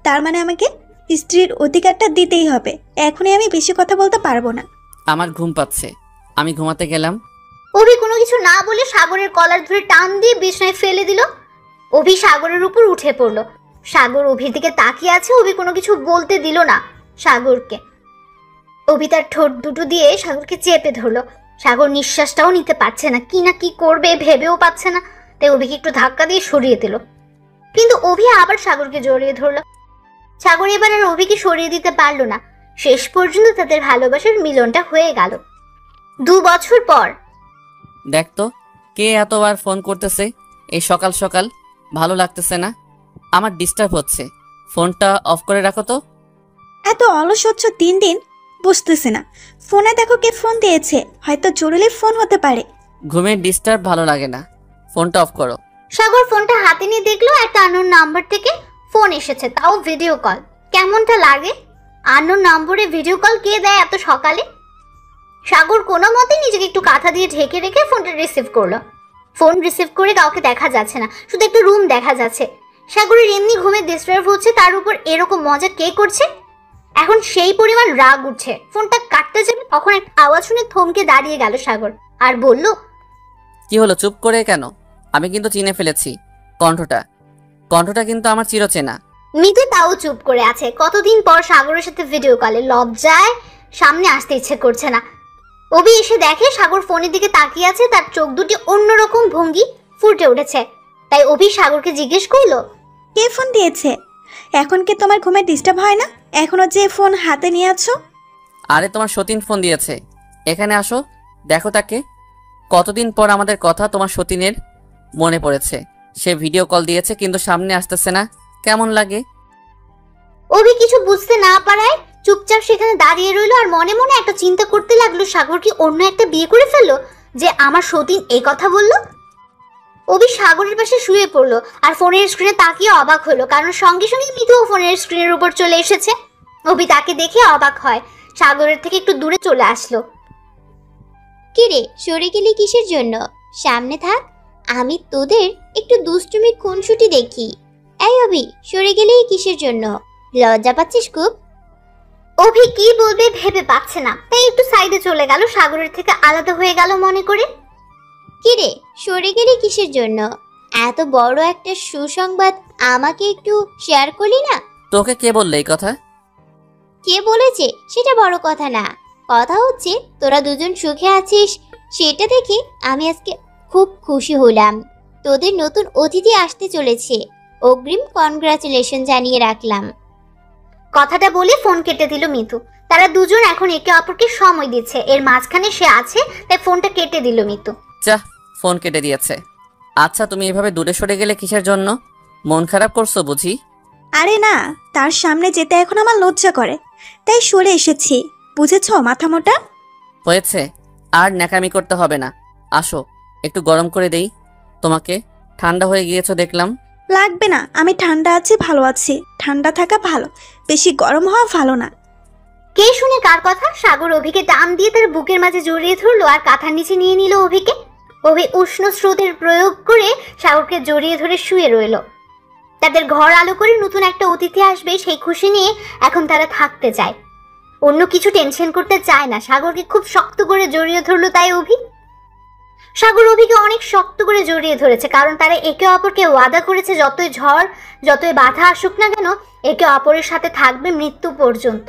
[SPEAKER 3] তার মানে আমাকে স্ত্রীর অধিকারটা দিতেই হবে। এখনই আমি বেশি কথা বলতে পারবো না।
[SPEAKER 1] আমার ঘুম পাচ্ছে, আমি ঘুমাতে গেলাম।
[SPEAKER 4] অভি কোনো কিছু না বলে সাগরের কলার ধরে টান দিয়ে বিছানায় ফেলে দিল। অভি সাগরের উপর উঠে পড়লো। সাগর অভির দিকে তাকিয়ে আছে, অভি কোনো কিছু বলতে দিল না সাগরকে। অভি তার ঠোঁট দুটো দিয়ে সাগরকে চেপে ধরলো। সাগর নিঃশ্বাসটাও নিতে পারছে না, কি করবে ভেবেও পাচ্ছে না, তাই অভিকে একটু ধাক্কা দিয়ে সরিয়ে দিল। কিন্তু অভি আবার সাগরকে জড়িয়ে ধরলো। সাগর এবার আর অভিকে সরিয়ে দিতে পারলো না। শেষ পর্যন্ত তাদের ভালোবাসার মিলনটা হয়ে গেল 2 বছর পর।
[SPEAKER 1] দেখ তো কে এতবার ফোন করতেছে এই সকাল সকাল, ভালো লাগতেছে না, আমার ডিস্টার্ব হচ্ছে। ফোনটা অফ করে রাখো তো।
[SPEAKER 3] এত অলস হচ্ছ দিন দিন, বুঝতেছি না। ফোনে দেখো কে ফোন দিয়েছে, হয়তো জরুরি ফোন হতে পারে।
[SPEAKER 1] ঘুমের ডিস্টার্ব ভালো লাগে না, ফোনটা অফ করো।
[SPEAKER 4] সাগর ফোনটা হাতে নিয়ে দেখলো একটা আননোন নাম্বার থেকে ফোন এসেছে, তাও ভিডিও কল। কেমনটা লাগে? আননোন নম্বরে ভিডিও কল কে দেয় এত সকালে? সাগর কোনো মতে নিজেকে একটু কাঁথা দিয়ে ঢেকে রেখে ফোনটা রিসিভ করলো। ফোন রিসিভ করে কাউকে দেখা যাচ্ছে না, শুধু একটা রুম দেখা যাচ্ছে। সাগরের এমনি ঘুমে ডিস্টার্ব হচ্ছে, তার উপর এরকম মজা কে করছে? এখন সেই পরিমাণ রাগ উঠছে। ফোনটা কাটতে যাবে তখন একটা আওয়াজ শুনে থমকে দাঁড়িয়ে গেল সাগর আর বলল,
[SPEAKER 1] কি হলো, চুপ করে কেন? আমি কিন্তু চিনে ফেলেছি কণ্ঠটা কিন্তু আমার চিরচেনা।
[SPEAKER 4] মিতু তাও চুপ করে আছে। কতদিন পর সাগরের সাথে ভিডিও কলে, লজ্জায় সামনে আসতে ইচ্ছে করছে না। অভি এসে দেখে সাগর ফোনের দিকে তাকিয়ে আছে, তার চোখ দুটি অন্যরকম ভঙ্গি ফুটে উঠেছে। তাই অভি সাগরকে জিজ্ঞেস করলো,
[SPEAKER 3] কে ফোন দিয়েছে? এখন কি তোমার ঘুমে ডিস্টার্ব হয় না? এখনো যে ফোন হাতে নিয়ে আছো?
[SPEAKER 1] আরে তোমার সতীন ফোন দিয়েছে, এখানে আসো, দেখো তাকে। কতদিন পর আমাদের কথা তোমার সতীনের মনে পড়েছে। সে ভিডিও কল দিয়েছে কিন্তু সামনে আসতেছে না, কেমন লাগে?
[SPEAKER 4] অভি কিছু বুঝতে না পারায় চুপচাপ সেখানে দাঁড়িয়ে রইলো আর মনে মনে একটা চিন্তা করতে লাগলো, সাগর কি অন্য একটা বিয়ে করে ফেললো যে আমার সতীন এই কথা বললো? অভি সাগরের পাশে শুয়ে পড়লো আর ফোনের স্ক্রিনে তাকিয়ে অবাক হলো, কারণ সঙ্গে সঙ্গে মিতুও ফোনের স্ক্রিনের উপর চলে এসেছে। অভি তাকে দেখে অবাক হয়, সাগরের থেকে একটু দূরে চলে আসলো।
[SPEAKER 8] কিরে, সরে গেলি কিসের জন্য? সামনে থাক, আমি তোদের একটু দুষ্টুমি খুনসুটি দেখি। এই অভি, সরে গেলি কিসের জন্য? লজ্জা পাচ্ছিস খুব?
[SPEAKER 4] অভি কি বলবে ভেবে পাচ্ছে না, তাই একটু সাইডে চলে গেল, সাগরের থেকে আলাদা হয়ে গেল মনে করে।
[SPEAKER 8] কিরে, সরে গেলি কিসের জন্য? এত বড় একটা সুসংবাদ আমাকে একটু শেয়ার করলি না?
[SPEAKER 1] তোকে কে বললে এই কথা?
[SPEAKER 8] কে বলেছে সেটা বড় কথা না, কথা হচ্ছে তোরা দুজন সুখে আছিস, সেটা দেখে আমি আজকে খুব খুশি হলাম। তোদের নতুন অতিথি আসতে চলেছে, অগ্রিম কনগ্রাচুলেশন জানিয়ে রাখলাম।
[SPEAKER 4] কথাটা বলে ফোন কেটে দিল মিতু। তারা দুজন এখন একে অপরকে সময় দিচ্ছে, এর মাঝখানে সে আছে তাই ফোনটা কেটে দিল মিতু।
[SPEAKER 1] যা, ফোন কেটে দিয়েছে। আচ্ছা, তুমি এভাবে দূরে সরে গেলে কিসের জন্য? মন খারাপ করছো বুঝি?
[SPEAKER 3] আরে না, তার সামনে যেতে এখন আমার লজ্জা করে, তাই সরে এসেছি। বুঝেছ মাথা মোটা?
[SPEAKER 1] হয়েছে, আর ন্যাকামি করতে হবে না। আসো, একটু গরম করে দেই তোমাকে। ঠান্ডা হয়ে গিয়েছো দেখলাম।
[SPEAKER 3] লাগবে না, আমি ঠান্ডা আছি, ভালো আছি। ঠান্ডা থাকা ভালো, বেশি গরম হওয়া ভালো না।
[SPEAKER 4] কে শুনে কার কথা? সাগর অভিকে টান দিয়ে তার বুকের মাঝে জড়িয়ে ধরলো আর কাঁথার নিচে নিয়ে নিল অভিকে। অভি উষ্ণ স্রোতের প্রয়োগ করে সাগরকে জড়িয়ে ধরে শুয়ে রইল। তাদের ঘর আলো করে নতুন একটা অতিথি আসবে সেই খুশি নিয়ে এখন তারা থাকতে চায়, অন্য কিছু টেনশন করতে চায় না। সাগরকে খুব শক্ত করে জড়িয়ে ধরলো তাই অভি। সাগর অভিকে অনেক শক্ত করে জড়িয়ে ধরেছে, কারণ তারা একে অপরকে ওয়াদা করেছে যতই ঝড় যতই বাধা আসুক না কেন একে অপরের সাথে থাকবে মৃত্যু পর্যন্ত।